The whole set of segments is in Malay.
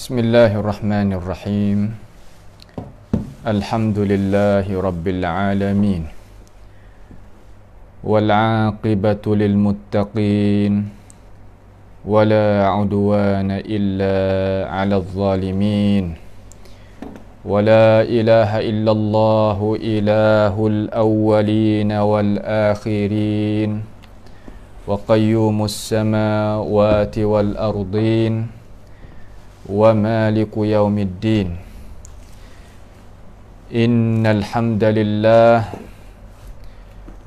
Bismillahirrahmanirrahim. Alhamdulillahi rabbil alamin. Wal 'aqibatu lil muttaqin. Wala 'udwana illa 'alal zalimin. Wala ilaha illallah ilahul awwalin wal akhirin. Wa qayyumus samawati wal ardin. Wa maliku yaumiddin. Innal hamdalillah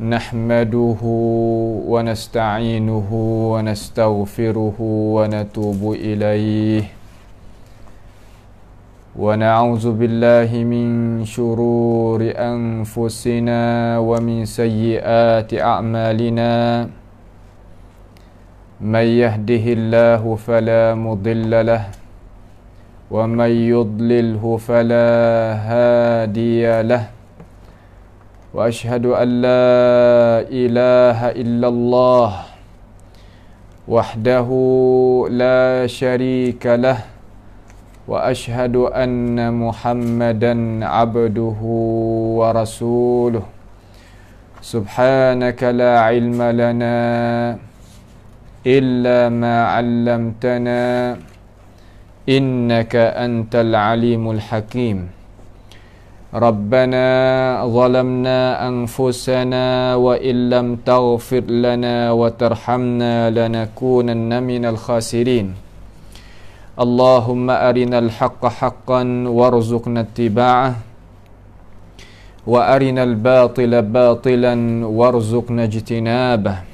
nahmaduhu wa nasta'inuhu wa nastaghfiruhu wa natubu ilayh wa na'udzu billahi min shururi anfusina wa min sayyiati a'malina. May yahdihillahu fala mudilla lahu wa may yudlilhu fala hadiya lahu. Wa ashhadu an la ilaha illallah wahdahu la syarika lah. Wa ashhadu anna Muhammadan abduhu wa rasuluh. Subhanaka la ilma lana illa ma 'allamtana innaka antal alimul hakim. Rabbana zalamna anfusana wa illam taghfir lana wa tarhamna lanakunanna minal khasirin. Allahumma arinal haqqa haqqan warzuqna ittiba'ah wa arinal batila batilan warzuqna ijtinabah.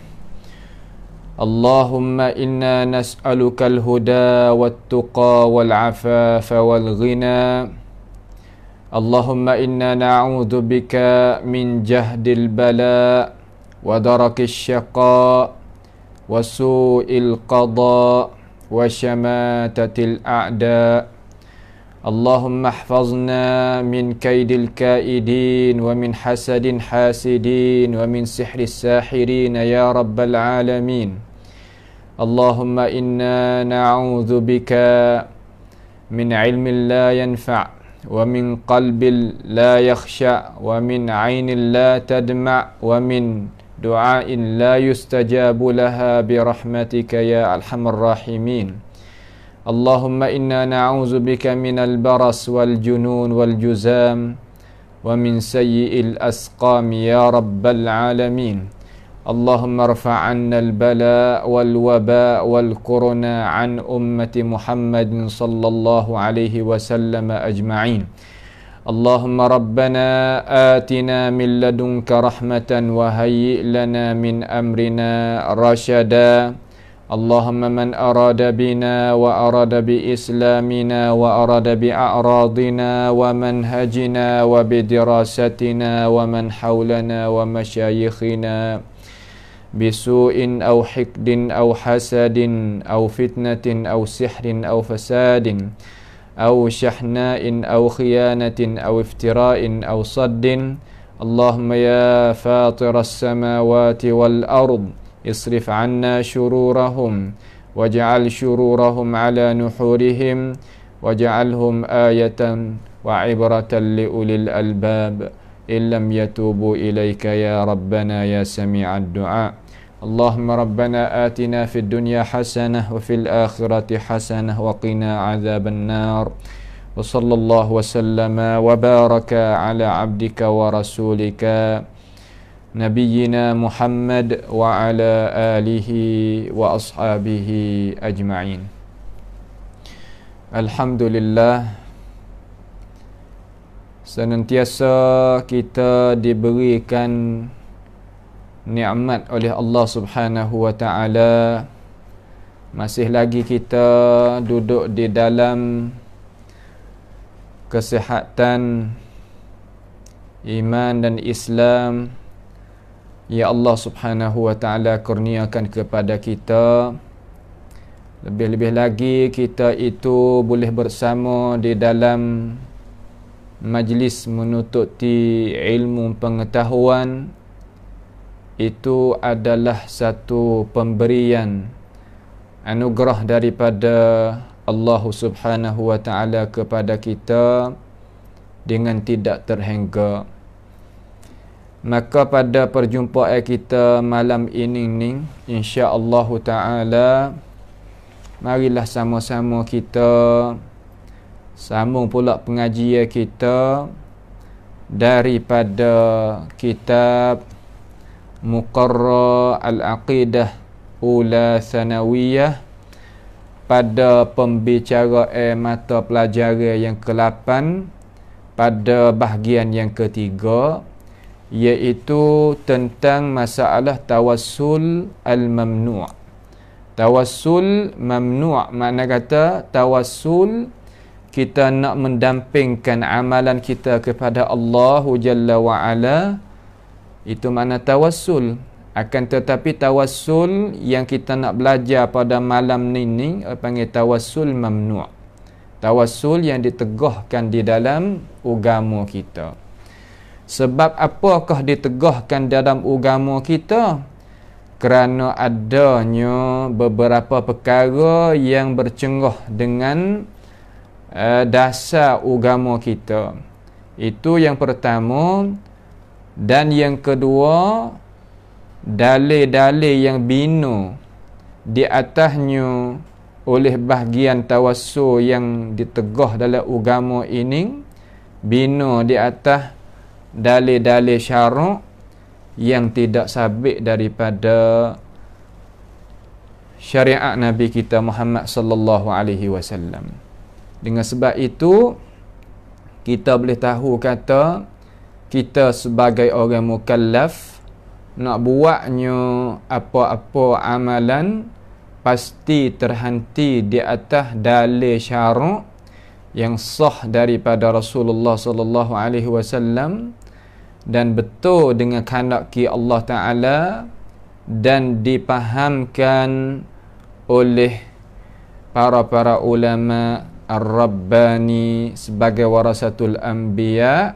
Allahumma inna nas'aluka al-huda wat-tuqa wal-afafa wal-ghina. Allahumma inna na'udzu bika min jahdil bala wa darakis syaqa wa su'il qada wa syamatatil a'da. Allahumma ihfazna min kaidil kaidin wa min hasadin hasidin wa min sihris sahirin ya rabbal alamin. Allahumma inna na'udzu bika min ilmin la yanfa' wa min qalbin la yakhsha' wa min 'ainin la tadma' wa min du'ain la yustajabu laha bi rahmatika ya arhamar rahimin. Allahumma inna na'udzu bika minal baras wal junun wal juzam wa min sayyi'il asqam ya rabbal alamin. Allahumma rfa' 'anna al-bala' wal waba' wal corona 'an ummati Muhammadin sallallahu alaihi wasallam ajma'in. Allahumma rabbana atina min ladunka rahmatan wa hayyi' lana min amrina rashada. Allahumma man arada bina wa arada bi islamina wa arada bi a'radina wa manhajina wa bi dirasatina wa man hawlana wa masyayikhina bisu'in aw hikdin aw hasadin aw fitnatin aw sihrin aw fasadin aw shahna'in aw khiyanatin aw iftira'in aw saddin. Allahumma ya fatiras samawati wal ard isrif 'anna shururahum waj'al shururahum 'ala nuhurihim waj'alhum ayatan wa 'ibratan li ulil albab illam yatubu ilaika ya rabbana ya sami'ad du'a. Allahumma rabbana atina fid dunya hasanah wa fil akhirati hasanah wa qina adzaban nar. Wa sallallahu wa sallama wa baraka ala abdika wa rasulika nabiyyina Muhammad wa ala alihi wa ashabihi ajma'in. Alhamdulillah, senantiasa kita diberikan nikmat oleh Allah Subhanahu wa ta'ala. Masih lagi kita duduk di dalam kesihatan iman dan Islam. Ya Allah Subhanahu wa ta'ala kurniakan kepada kita. Lebih-lebih lagi kita itu boleh bersama di dalam majlis menututi ilmu pengetahuan. Itu adalah satu pemberian anugerah daripada Allah Subhanahu wa taala kepada kita dengan tidak terhingga. Maka pada perjumpaan kita malam ini ni, insya-Allah taala, marilah sama-sama kita sambung pula pengajian kita daripada kitab Muqarrar Al-Aqidah Ula Sanawiyah pada pembicaraan mata pelajaran yang ke-8 pada bahagian yang ketiga, iaitu tentang masalah tawassul al-mamnu'. Tawassul mamnu', makna kata tawassul kita nak mendampingkan amalan kita kepada Allah Jalla wa Ala, itu makna tawassul. Akan tetapi tawassul yang kita nak belajar pada malam ni panggil tawassul mamnu'. Tawassul yang ditegahkan di dalam agama kita. Sebab apakah ditegahkan dalam agama kita? Kerana adanya beberapa perkara yang bercenggah dengan dasar agama kita. Itu yang pertama. Dan yang kedua, dalil-dalil yang bina di atasnya oleh bahagian tawassul yang ditegah dalam agama ini, bina di atas dalil-dalil syarak yang tidak sabit daripada syariat Nabi kita Muhammad sallallahu alaihi wasallam. Dengan sebab itu, kita boleh tahu kata kita sebagai orang mukallaf nak buatnya apa-apa amalan pasti terhenti di atas dalil syarak yang sah daripada Rasulullah sallallahu alaihi wasallam dan betul dengan kehendak Allah Taala dan dipahamkan oleh para ulama ar-rabbani sebagai warasatul anbiya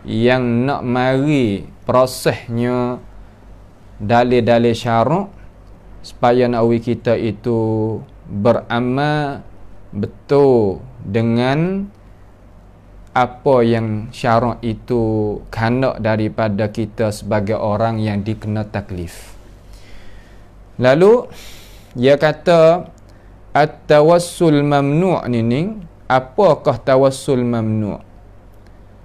yang nak mari prosesnya dalil-dalil syarak supaya nawi kita itu beramal betul dengan apa yang syarak itu kehendak daripada kita sebagai orang yang dikena taklif. Lalu dia kata at-tawassul mamnu' ni, apakah tawassul mamnu'?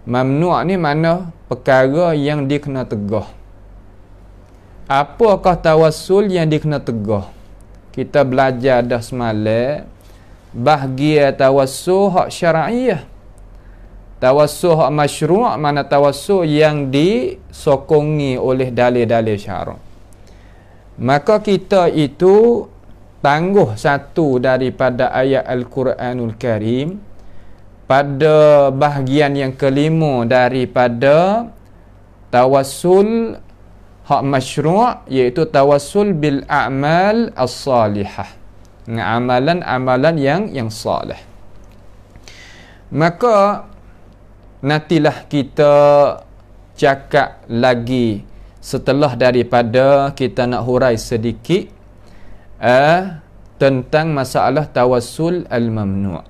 Mamnu' ni mana perkara yang dikena tegah. Apakah tawassul yang dikena tegah? Kita belajar dah semalam bahagian tawassul hak syar'iyah. Tawassul hak masyru', mana tawassul yang disokongi oleh dalil-dalil syarak. Maka kita itu tangguh satu daripada ayat Al-Quranul Karim pada bahagian yang kelima daripada tawassul hak masyru', iaitu tawassul bil a'mal as-salihah, dengan amalan-amalan yang salih. Maka nantilah kita cakap lagi setelah daripada kita nak hurai sedikit tentang masalah tawassul al-mamnu'.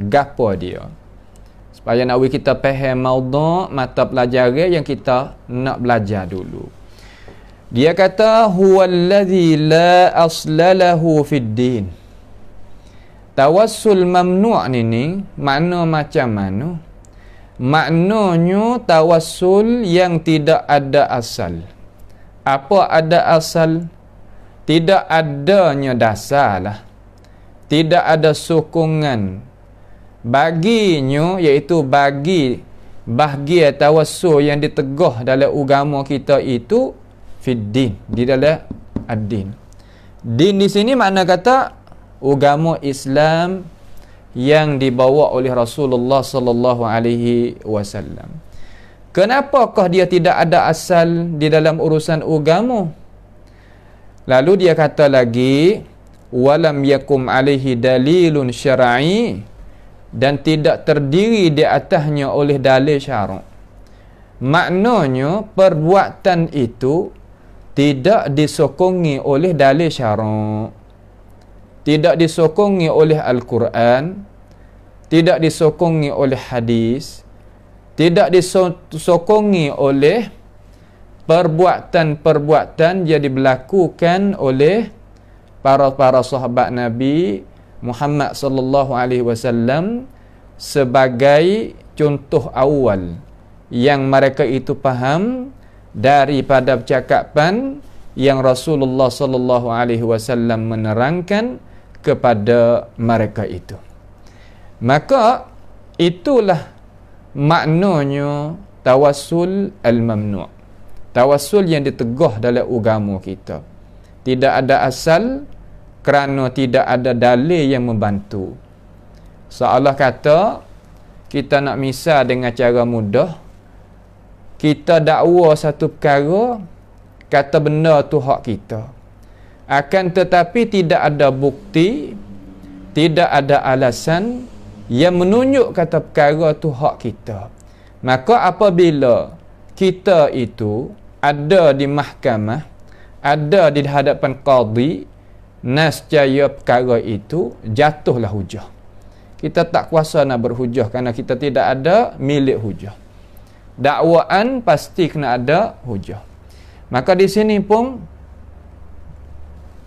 Gapo dia? Supaya nak kita faham maudhu' mata pelajaran yang kita nak belajar dulu. Dia kata huwallazi la aslalahu fid din. Tawassul mamnu' ni makna macam mana? Maknanya tawassul yang tidak ada asal. Apa ada asal? Tidak adanya dasar lah. Tidak ada sokongan baginya, iaitu bagi bahagian tawassul yang ditegah dalam agama kita itu fiddin, di dalam ad-din. Din di sini makna kata agama Islam yang dibawa oleh Rasulullah sallallahu alaihi wasallam. Kenapakah dia tidak ada asal di dalam urusan agama? Lalu dia kata lagi walam yakum alaihi dalilun syar'i, dan tidak terdiri di atasnya oleh dalil syarak. Maknanya perbuatan itu tidak disokongi oleh dalil syarak. tidak disokongi oleh Al-Quran, tidak disokongi oleh hadis, tidak disokongi oleh perbuatan-perbuatan yang diberlakukan oleh para sahabat Nabi Muhammad sallallahu alaihi wasallam sebagai contoh awal yang mereka itu faham daripada percakapan yang Rasulullah sallallahu alaihi wasallam menerangkan kepada mereka itu. Maka itulah maknanya tawassul al-mamnu'. Tawassul yang ditegah dalam agama kita. Tidak ada asal kerana tidak ada dalil yang membantu. Seolah kata kita nak misal dengan cara mudah, kita dakwa satu perkara, kata benda tu hak kita. Akan tetapi tidak ada bukti, tidak ada alasan yang menunjuk kata perkara tu hak kita. Maka apabila kita itu ada di mahkamah, ada di hadapan qadi, nascaya perkara itu jatuhlah hujah. Kita tak kuasa nak berhujah kerana kita tidak ada milik hujah. Dakwaan pasti kena ada hujah. Maka di sini pun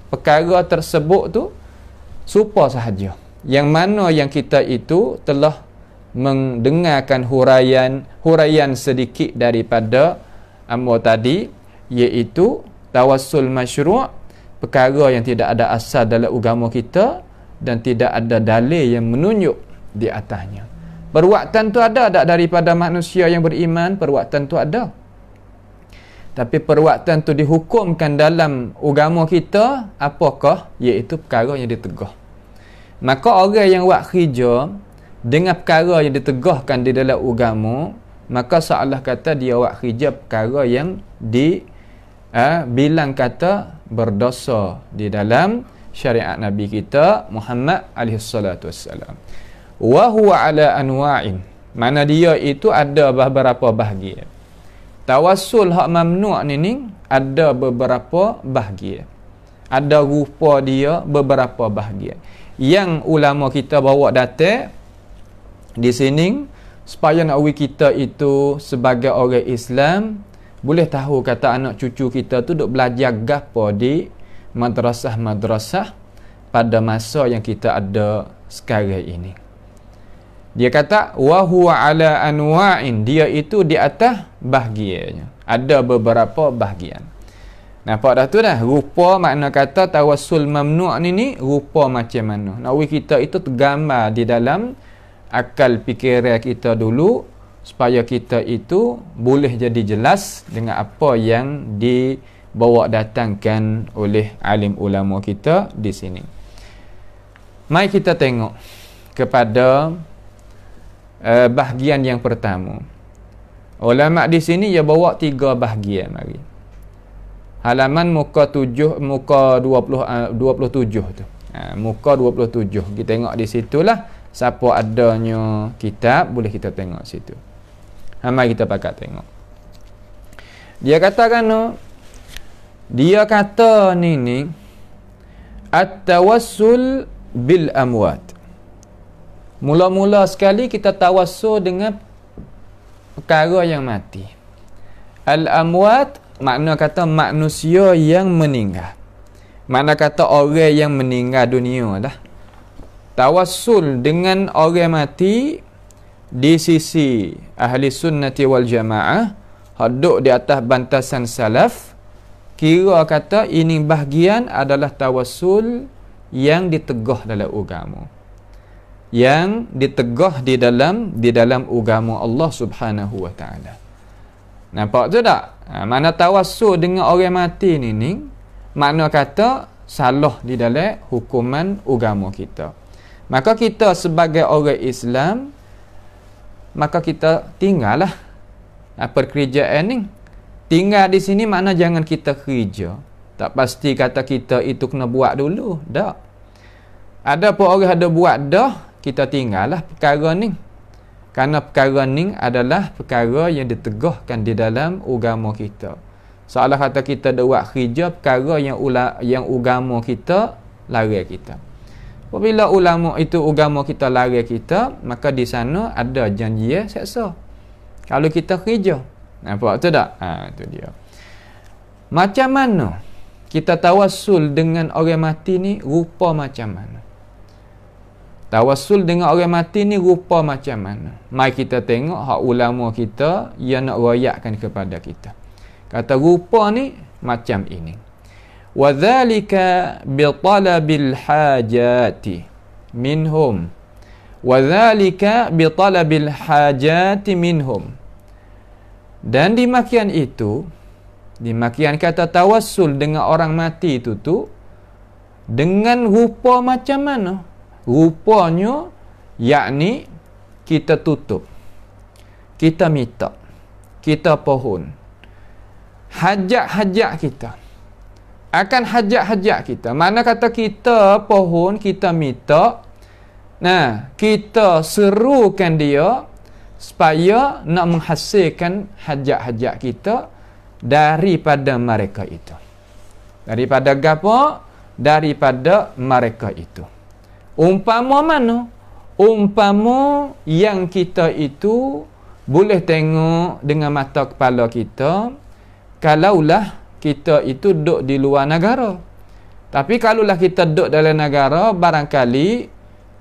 perkara tersebut tu serupa sahaja. Yang mana yang kita itu telah mendengarkan huraian sedikit daripada amor tadi, iaitu tawassul masyru', perkara yang tidak ada asal dalam agama kita dan tidak ada dalil yang menunjuk di atasnya. Perbuatan tu ada tak daripada manusia yang beriman? Perbuatan tu ada. Tapi perbuatan tu dihukumkan dalam agama kita, apakah? Iaitu perkara yang ditegah. Maka orang yang buat kerja dengan perkara yang ditegahkan di dalam agama, maka seolah kata dia buat kerja perkara yang bilang kata berdosa di dalam syariat Nabi kita Muhammad alaihi salatu wassalam. Wa huwa ala anwa'in, mana dia itu ada beberapa bahagian. Tawassul hak mamnu' ni ada beberapa bahagian. Ada rupa dia beberapa bahagian. Yang ulama kita bawa data di sini supaya nak kita itu sebagai orang Islam boleh tahu kata anak cucu kita tu duk belajar gapo di madrasah-madrasah pada masa yang kita ada sekarang ini. Dia kata wa huwa ala anwa'in, dia itu di atas bahagiannya. Ada beberapa bahagian. Nampak dah tu dah, rupa makna kata tawassul mamnu' ni rupa macam mana. Nak kita itu tergambar di dalam akal fikiran kita dulu supaya kita itu boleh jadi jelas dengan apa yang dibawa datangkan oleh alim ulama kita di sini. Mari kita tengok kepada bahagian yang pertama. Ulama di sini dia bawa 3 bahagian mari. Halaman muka 27 tu. Muka 27. Kita tengok di situlah siapa adanya kitab boleh kita tengok situ. Mari kita pakat tengok. Dia katakan dia kata ni at-tawassul bil amwat. Mula-mula sekali kita tawassul dengan perkara yang mati. Al-amwat makna kata manusia yang meninggal. Makna kata orang yang meninggal dunia dah. Tawassul dengan orang mati di sisi ahli sunnati wal jamaah, duduk di atas bantasan salaf, kira kata ini bahagian adalah tawassul yang ditegah dalam agama. Yang ditegah di dalam agama Allah Subhanahu wa taala. Nampak tu tak? Mana tawassul dengan orang mati ni makna kata salah di dalam hukuman agama kita. Maka kita sebagai orang Islam, maka kita tinggallah pekerjaan ni. Tinggal di sini makna jangan kita kerja. Tak pasti kata kita itu kena buat dulu. Tak. Ada pun orang ada buat dah, kita tinggallah perkara ni. Kerana perkara ni adalah perkara yang ditegahkan di dalam agama kita. Seolah kata kita ada buat kerja perkara yang agama kita larang kita. Apabila ulama itu agama kita lari kita, maka di sana ada janji seksa. Kalau kita kerja. Nampak tu tak? Itu dia. Macam mana kita tawassul dengan orang mati ni, rupa macam mana? Tawassul dengan orang mati ni rupa macam mana? Mari kita tengok hak ulama kita yang nak royakkan kepada kita. Kata rupa ni macam ini. Wa dzalika bi talabil hajati minhum. Wa dzalika bi talabil hajati minhum. Dan demikian itu, demikian kata tawassul dengan orang mati itu tu dengan rupa macam mana? Rupanya yakni kita tutup, kita minta, kita pohon hajat-hajat kita, akan hajat-hajat kita. Mana kata kita pohon, kita minta, nah kita serukan dia supaya nak menghasilkan hajat-hajat kita daripada mereka itu. Daripada gapo? Daripada mereka itu. Umpama mana? Umpama yang kita itu boleh tengok dengan mata kepala kita, kalaulah kita itu duduk di luar negara. Tapi kalaulah kita duduk dalam negara, barangkali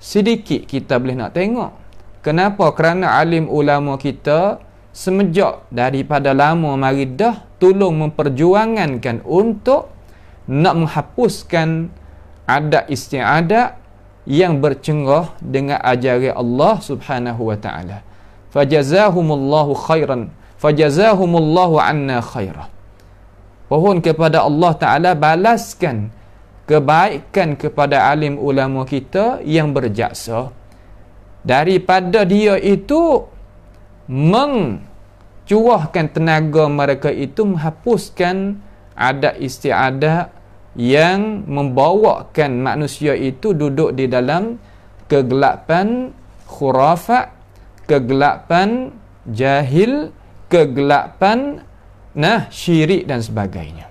sedikit kita boleh nak tengok. Kenapa? Kerana alim ulama kita semenjak daripada lama mari dah tolong memperjuangankan untuk nak menghapuskan adat istiadat yang bercenggah dengan ajaran Allah Subhanahu wa taala. Fajazahumullahu khairan, fajazahumullahu anna khairah. Pohon kepada Allah Taala balaskan kebaikan kepada alim ulama kita yang berjaksa. Daripada dia itu mencuahkan tenaga mereka itu menghapuskan adat istiadat yang membawakan manusia itu duduk di dalam kegelapan khurafat, kegelapan jahil, kegelapan syirik dan sebagainya.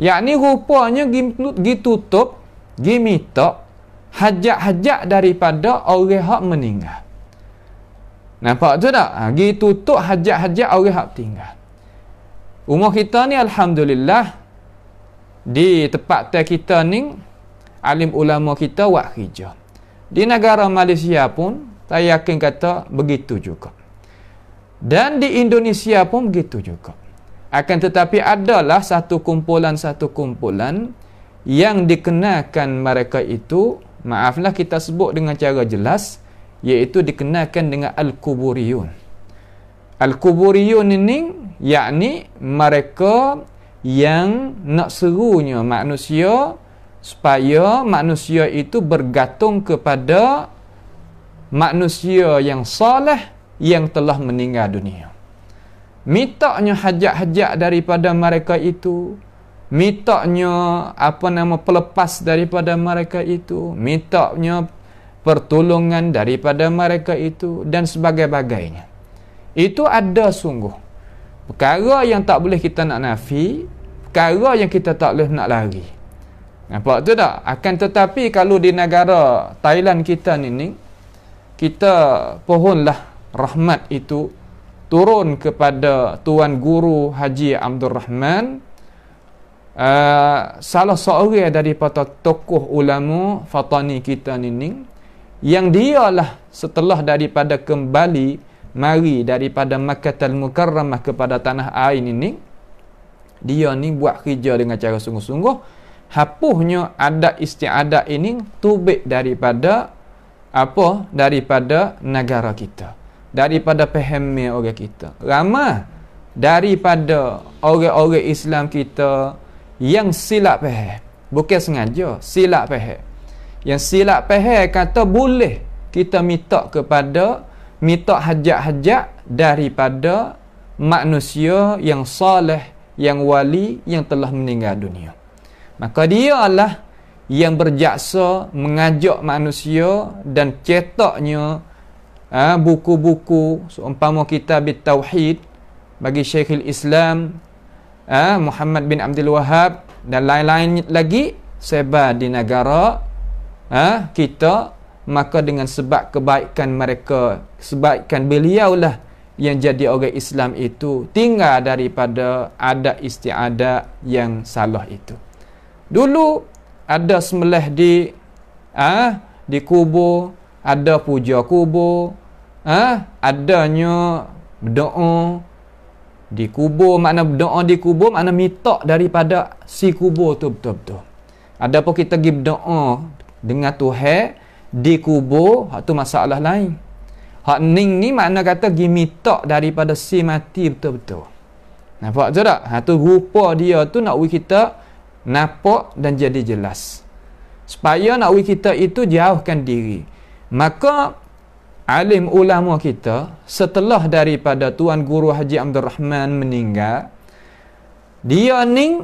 Yakni rupanya ditutup, diminta hajat-hajat daripada orang hak meninggal. Nampak tu tak? Ditutup hajat-hajat orang hak tinggal. Umur kita ni alhamdulillah, di tempat kita ni alim ulama kita buat kerja. Di negara Malaysia pun saya yakin kata begitu juga. Dan di Indonesia pun begitu juga. Akan tetapi adalah satu kumpulan yang dikenakan mereka itu, maaflah kita sebut dengan cara jelas, iaitu dikenakan dengan Al-Kuburiyun. Al-Kuburiyun ini yakni mereka yang nak serunya manusia supaya manusia itu bergantung kepada manusia yang soleh yang telah meninggal dunia. Mintanya hajat-hajat daripada mereka itu, mintanya pelepas daripada mereka itu, mintanya pertolongan daripada mereka itu dan sebagainya. Itu ada sungguh perkara yang tak boleh kita nak nafi, perkara yang kita tak boleh nak lari. Nampak tu tak? Akan tetapi kalau di negara Thailand kita ni, kita pohonlah rahmat itu turun kepada Tuan Guru Haji Abdul Rahman, salah seorang daripada tokoh ulama Fatani kita ni, yang dialah setelah daripada kembali mari daripada Makkah Al-Mukarramah kepada tanah air ini, dia ni buat kerja dengan cara sungguh-sungguh, hapusnya adat istiadat ini tubik daripada daripada negara kita, daripada pahamnya orang kita. Ramai daripada orang-orang Islam kita yang silap faham, bukan sengaja silap faham. Yang silap faham kata boleh kita minta hajat-hajat daripada manusia yang saleh, yang wali, yang telah meninggal dunia. Maka dialah yang berjaksa mengajak manusia dan cetaknya buku-buku seumpama kitab Tauhid bagi Syekhul Islam Muhammad bin Abdul Wahhab dan lain-lain lagi sebar di negara kita, maka dengan sebab kebaikan mereka, kebaikan beliaulah yang jadi orang Islam itu tinggal daripada adat istiadat yang salah itu. Dulu ada sembelih di kubur, ada puja kubur, adanya berdoa di kubur. Makna berdoa di kubur makna minta daripada si kubur tu betul-betul. Adapun kita pergi berdoa dengan Tuhan di kubur, hak tu masalah lain. Hak ning ni makna kata pergi minta daripada si mati betul-betul. Nampak tu tak? Tu rupa dia tu nak kita nampak dan jadi jelas. Supaya nak kita itu jauhkan diri. Maka alim ulama kita setelah daripada Tuan Guru Haji Abdul Rahman meninggal, dia ni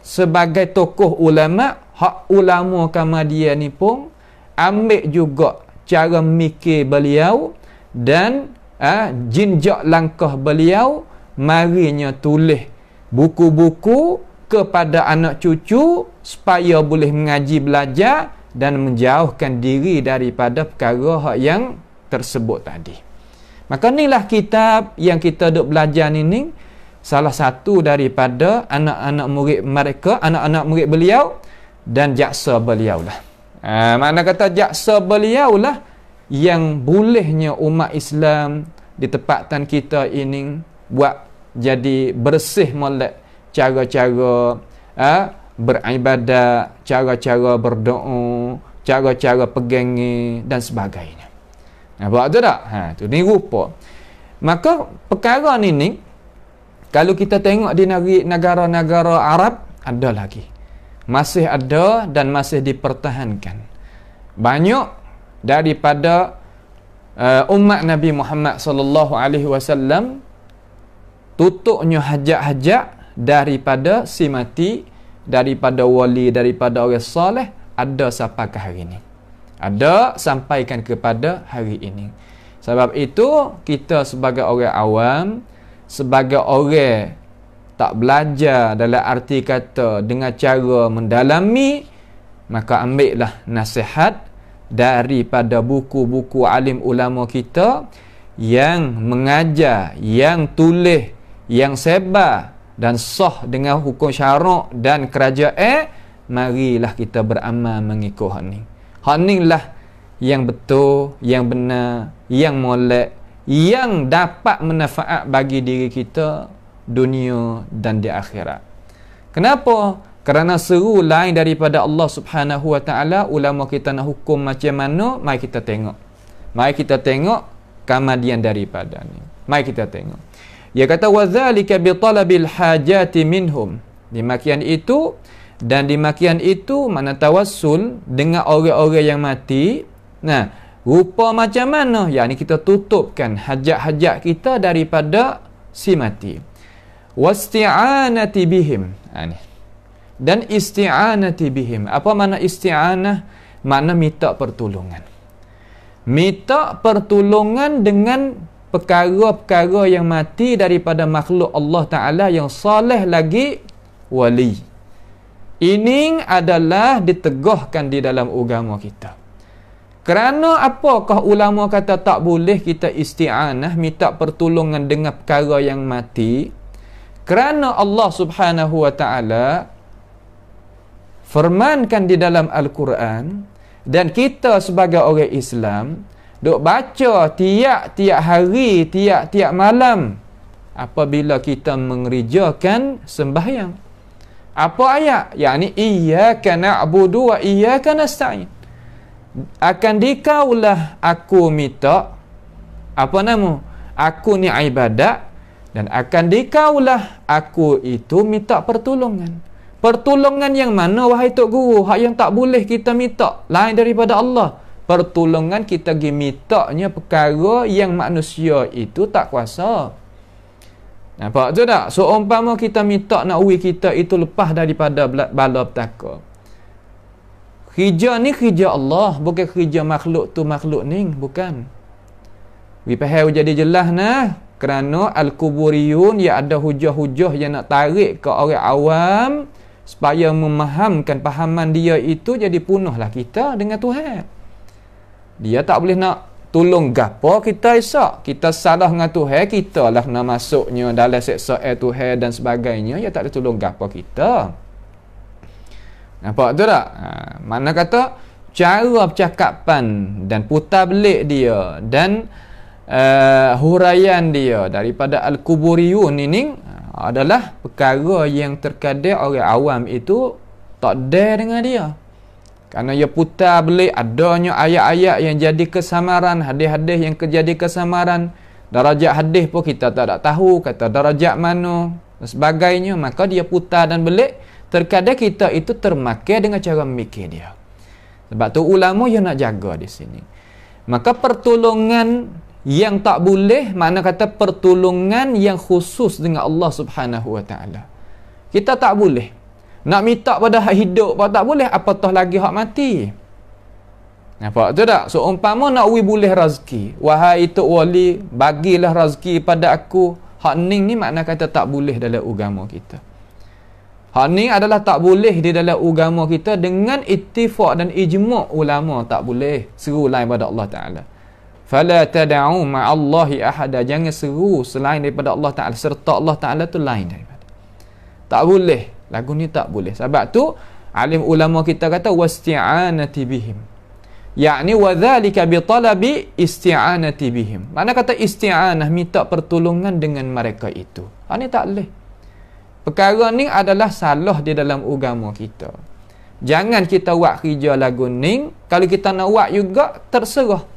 sebagai tokoh ulama, hak ulama kama dia ni pun ambil juga cara mikir beliau dan jinjak langkah beliau, marinya tulis buku-buku kepada anak cucu supaya boleh mengaji belajar dan menjauhkan diri daripada perkara hak yang tersebut tadi. Maka inilah kitab yang kita duk belajar ni salah satu daripada anak-anak murid mereka, anak-anak murid beliau dan jaksa beliau lah. Makna kata jaksa beliau lah yang bolehnya umat Islam di tempatan kita ini buat jadi bersih molek cara-cara beribadat, cara-cara berdoa, cara-cara pegangi dan sebagainya. Nampak tu tak? Tu ni rupa. Maka perkara ni kalau kita tengok di negara-negara Arab ada lagi. Masih ada dan masih dipertahankan. Banyak daripada umat Nabi Muhammad sallallahu alaihi wasallam tutupnya hajat-hajat daripada si mati, daripada wali, daripada orang soleh, ada sampai ke hari ini. Ada sampaikan kepada hari ini. Sebab itu kita sebagai orang awam, sebagai orang tak belajar dalam arti kata dengan cara mendalami, maka ambillah nasihat daripada buku-buku alim ulama kita yang mengajar, yang tulis, yang sebar dan sah dengan hukum syarak dan kerajaan. Marilah kita beramal mengikut hak ni. Hak ni lah yang betul, yang benar, yang molek, yang dapat manfaat bagi diri kita dunia dan di akhirat. Kenapa? Kerana seru lain daripada Allah Subhanahu wa taala, ulama kita nak hukum macam mana, mari kita tengok. Mari kita tengok kemudian daripada ni. Mari kita tengok. Dia kata wadzalika bi talabil hajati minhum. Demikian itu dan demikian itu makna tawassul dengan orang-orang yang mati. Nah, rupa macam mana? Yakni kita tutupkan hajat-hajat kita daripada si mati. Wasti'anati bihim. Dan isti'anati bihim. Apa makna isti'anah? Makna minta pertolongan. Minta pertolongan dengan perkara-perkara yang mati daripada makhluk Allah Ta'ala yang saleh lagi wali. Ini adalah ditegahkan di dalam agama kita. Kerana apakah ulama kata tak boleh kita isti'anah, minta pertolongan dengan perkara yang mati? Kerana Allah Subhanahu wa taala firmankan di dalam Al-Quran, dan kita sebagai orang Islam duk baca tiap-tiap hari, tiap-tiap malam apabila kita mengerjakan sembahyang. Apa ayat? Yakni iyyaka na'budu wa iyyaka nasta'in. Akan dikaulah aku minta apa nama? Aku ni ibadat, dan akan dikaulah aku itu minta pertolongan. Pertolongan yang mana wahai Tok Guru? Hak yang tak boleh kita minta lain daripada Allah. Pertolongan kita pergi mintanya perkara yang manusia itu tak kuasa. Nampak tu tak? So umpama kita minta nak uwi kita itu lepas daripada bala petaka. Kerja ni kerja Allah, bukan kerja makhluk tu makhluk ni, bukan. Wipahau jadi jelas nah. Kerana al-kuburiyun yang ada hujah-hujah yang nak tarik ke orang awam supaya memahamkan pahaman dia itu, jadi punahlah kita dengan Tuhan. Dia tak boleh nak tolong gapo kita isak. Kita salah dengan Tuhan, kita lah nak masuknya dalam seksa Tuhan dan sebagainya, dia tak boleh tolong gapo kita. Nampak tu tak? Mana kata cara percakapan dan putar belik dia dan huraian dia daripada Al-Kuburiyun ini adalah perkara yang terkadang orang awam itu tak ada dengan dia. Kerana ia putar belik adanya ayat-ayat yang jadi kesamaran, hadis-hadis yang jadi kesamaran, darajat hadis pun kita tak tahu kata darajat mana dan sebagainya, maka dia putar dan belik. Terkadang kita itu termakai dengan cara memikir dia. Sebab tu ulama yang nak jaga di sini. Maka pertolongan yang tak boleh, makna kata pertolongan yang khusus dengan Allah Subhanahu Wa Taala. Kita tak boleh nak minta pada hak hidup pun tak boleh, apatah lagi hak mati. Nampak tu tak? So umpama nak boleh rezeki, wahai itu wali, bagilah rezeki pada aku. Hak ning ni makna kata tak boleh dalam agama kita. Hak ni adalah tak boleh di dalam agama kita dengan ittifaq dan ijma' ulama, tak boleh seru lain pada Allah Ta'ala. Fala tad'u ma'allahi ahada, jangan seru selain daripada Allah Ta'ala, serta Allah Ta'ala tu lain daripada. Tak boleh, lagu ni tak boleh. Sebab tu alim ulama kita kata wasti'anati bihim, yakni wadhalika bi talabi isti'anati bihim. Mana kata isti'anah, minta pertolongan dengan mereka itu. Hak ni tak boleh. Perkara ni adalah salah di dalam agama kita. Jangan kita buat kerja lagu ni. Kalau kita nak buat juga, terserah.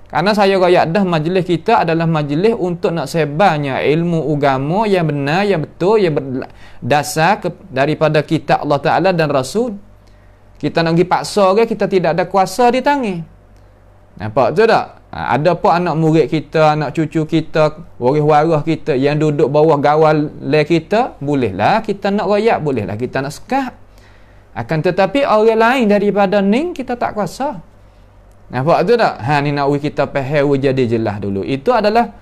Karena saya raya dah majlis kita adalah majlis untuk nak sebarnya ilmu agama yang benar, yang betul, yang berdasar daripada kitab Allah Ta'ala dan Rasul. Kita nak pergi paksa ke, kita tidak ada kuasa di tangan. Nampak tu tak? Ada pun anak murid kita, anak cucu kita, waris-waris kita yang duduk bawah gawal le kita, bolehlah kita nak rakyat, bolehlah kita nak sekat. Akan tetapi orang lain daripada ni kita tak kuasa. Nampak tu tak? Ni nak kita faham jadi jelas dulu. Itu adalah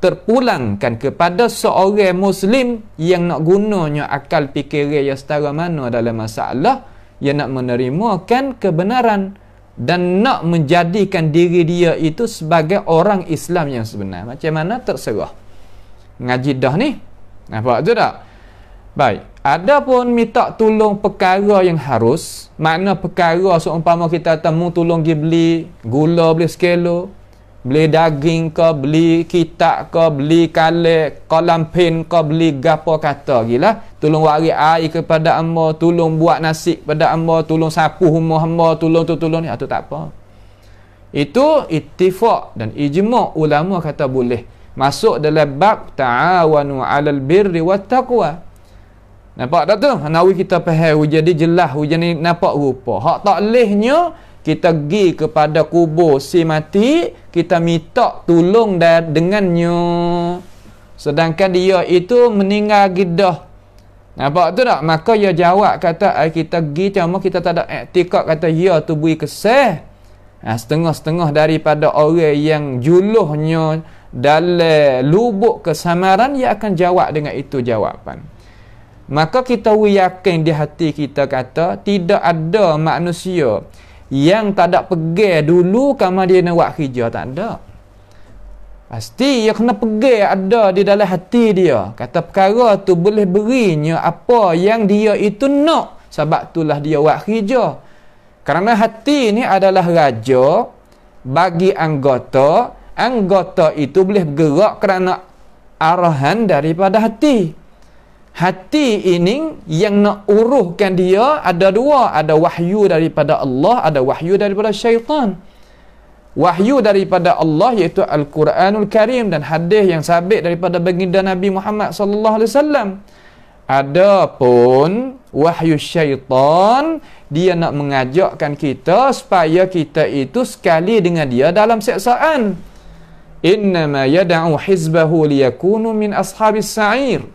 terpulangkan kepada seorang Muslim yang nak gunanya akal fikiran yang setara mana dalam masalah, yang nak menerimakan kebenaran dan nak menjadikan diri dia itu sebagai orang Islam yang sebenar. Macam mana terserah. Ngaji dah ni. Nampak tu tak? Baik. Ada pun minta tolong perkara yang harus. Makna perkara seumpama kita temu tolong pergi beli gula, beli sekilo, beli daging ke, beli kitab ke, beli kalek, kolam pen ke, beli gapo kata gila. Tolong waris air kepada hamba, tolong buat nasi kepada hamba, tolong sapu rumah hamba, tolong ni. Itu tak apa. Itu ittifaq dan ijma' ulama kata boleh. Masuk dalam bab ta'awanu 'alal birri wat taqwa. Nampak tak tu? Nawi kita faham jadi jelas jadi nampak rupa. Hak tak lehnya kita pergi kepada kubur si mati, kita minta tolong dengannya. Sedangkan dia itu meninggal gidah. Nampak tu tak? Maka dia jawab kata, kita pergi cuma kita tak ada iktikad kata ya tu beri kesah. Setengah-setengah daripada orang yang juluhnya dalam lubuk kesamaran, dia akan jawab dengan itu jawapan. Maka kita yakin di hati kita kata tidak ada manusia yang tak ada pegang dulu kama dia nak buat kerja, tak ada. Pasti dia kena pegang ada di dalam hati dia. Kata perkara tu boleh berinya apa yang dia itu nak. Sebab itulah dia buat kerja. Kerana hati ni adalah raja bagi anggota. Anggota itu boleh bergerak kerana arahan daripada hati. Hati ini yang nak uruhkan dia ada dua. Ada wahyu daripada Allah, ada wahyu daripada syaitan. Wahyu daripada Allah iaitu Al-Quranul Karim dan hadis yang sabit daripada baginda Nabi Muhammad sallallahu alaihi wasallam. Adapun wahyu syaitan, dia nak mengajakkan kita supaya kita itu sekali dengan dia dalam siksaan. Innama yad'u hizbahu liyakunu min ashabis sa'ir.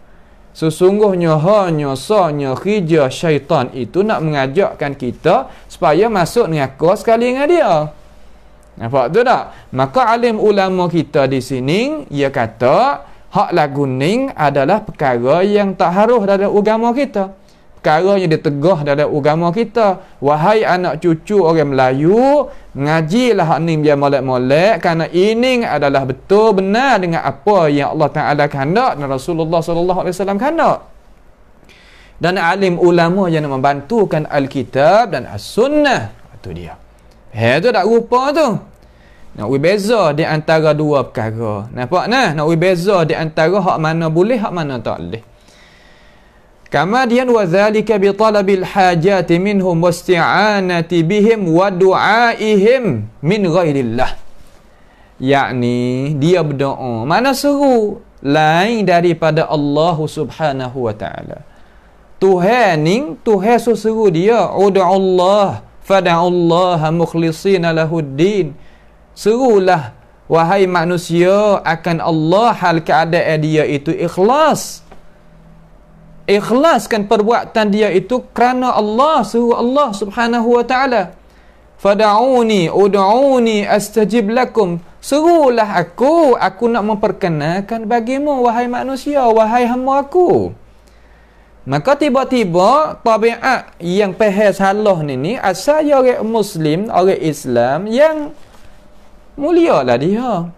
Sesungguhnya hanya sanya kerja syaitan itu nak mengajakkan kita supaya masuk neraka sekali dengan dia. Nampak tu tak? Maka alim ulama kita di sini, ia kata hak lagu ning adalah perkara yang tak harus dalam agama kita. perkara yang ditegah dalam agama kita. Wahai anak cucu orang Melayu, ngajilah hak ni biar molek-molek, kerana ini adalah betul benar dengan apa yang Allah Taala kehendak dan Rasulullah sallallahu alaihi wasallam kehendak. Dan alim ulama yang membantukan Alkitab dan As-Sunnah, itu dia. Tu tak rupa tu. Nak beza di antara dua perkara. Nampak nah? Nak beza di antara hak mana boleh, hak mana tak boleh. Kemudian wa dzalika bi talabil hajati minhum wasti'anati bihim wa du'aihim min ghairillah. Yakni dia berdoa, mana seru lain daripada Allah Subhanahu wa taala. Tuhan ni, Tuhan seru dia, ud'ullah fad'ullaha mukhlishina lahuddin. Serulah wahai manusia akan Allah hal keadaan dia itu ikhlas. Ikhlaskan perbuatan dia itu kerana Allah, seru Allah Subhanahu wa taala. Fad'uni ud'uni astajib lakum. Serulah aku nak memperkenalkan bagimu wahai manusia, wahai hamba aku. Maka tiba-tiba tabiat yang faham salah ni asal orang Muslim, orang Islam yang mulialah dia.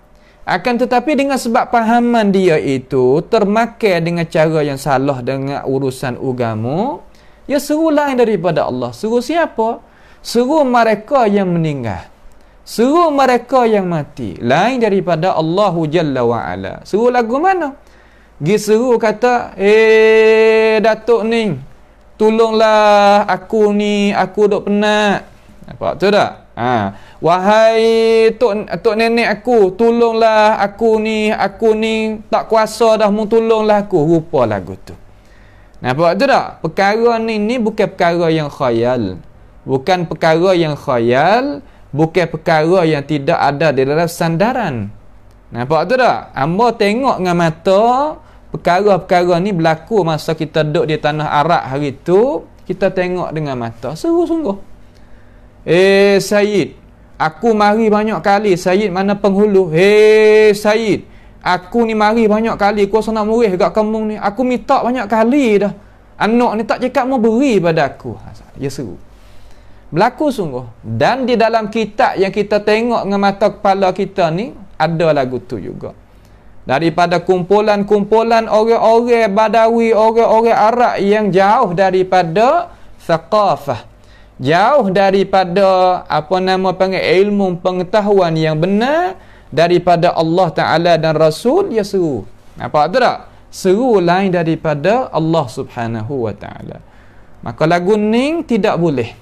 Akan tetapi dengan sebab pahaman dia itu termakai dengan cara yang salah dengan urusan agama, ya seru lain daripada Allah. Seru siapa? Seru mereka yang meninggal. Seru mereka yang mati. Lain daripada Allahu Jalla wa'ala. Seru lagu mana? Gi seru kata, Datuk ni, tolonglah aku ni, aku duk penat. Nampak tu tak? Wahai tok nenek aku, tolonglah aku ni tak kuasa dah, mu tolonglah aku. Rupa lagu tu. Nampak tu tak? Perkara ni bukan perkara yang khayal. Bukan perkara yang khayal, bukan perkara yang tidak ada di dalam sandaran. Nampak tu tak? Hamba tengok dengan mata perkara-perkara ni berlaku masa kita duduk di tanah Arab hari tu, kita tengok dengan mata. Seru sungguh. Syed, aku mari banyak kali. Syed mana penghulu? Syed, aku ni mari banyak kali. Kuasa nak murih kat kampung ni. Aku minta banyak kali dah. Anak ni tak cakap mau beri pada aku. Ya seru. Berlaku sungguh. Dan di dalam kitab yang kita tengok dengan mata kepala kita ni, ada lagu tu juga. Daripada kumpulan-kumpulan orang-orang Badawi, orang-orang Arab yang jauh daripada thaqafah, jauh daripada ilmu pengetahuan yang benar daripada Allah Ta'ala dan Rasul, ya seru. Nampak tu tak? Seru lain daripada Allah Subhanahu wa Ta'ala. Maka lagu ni tidak boleh.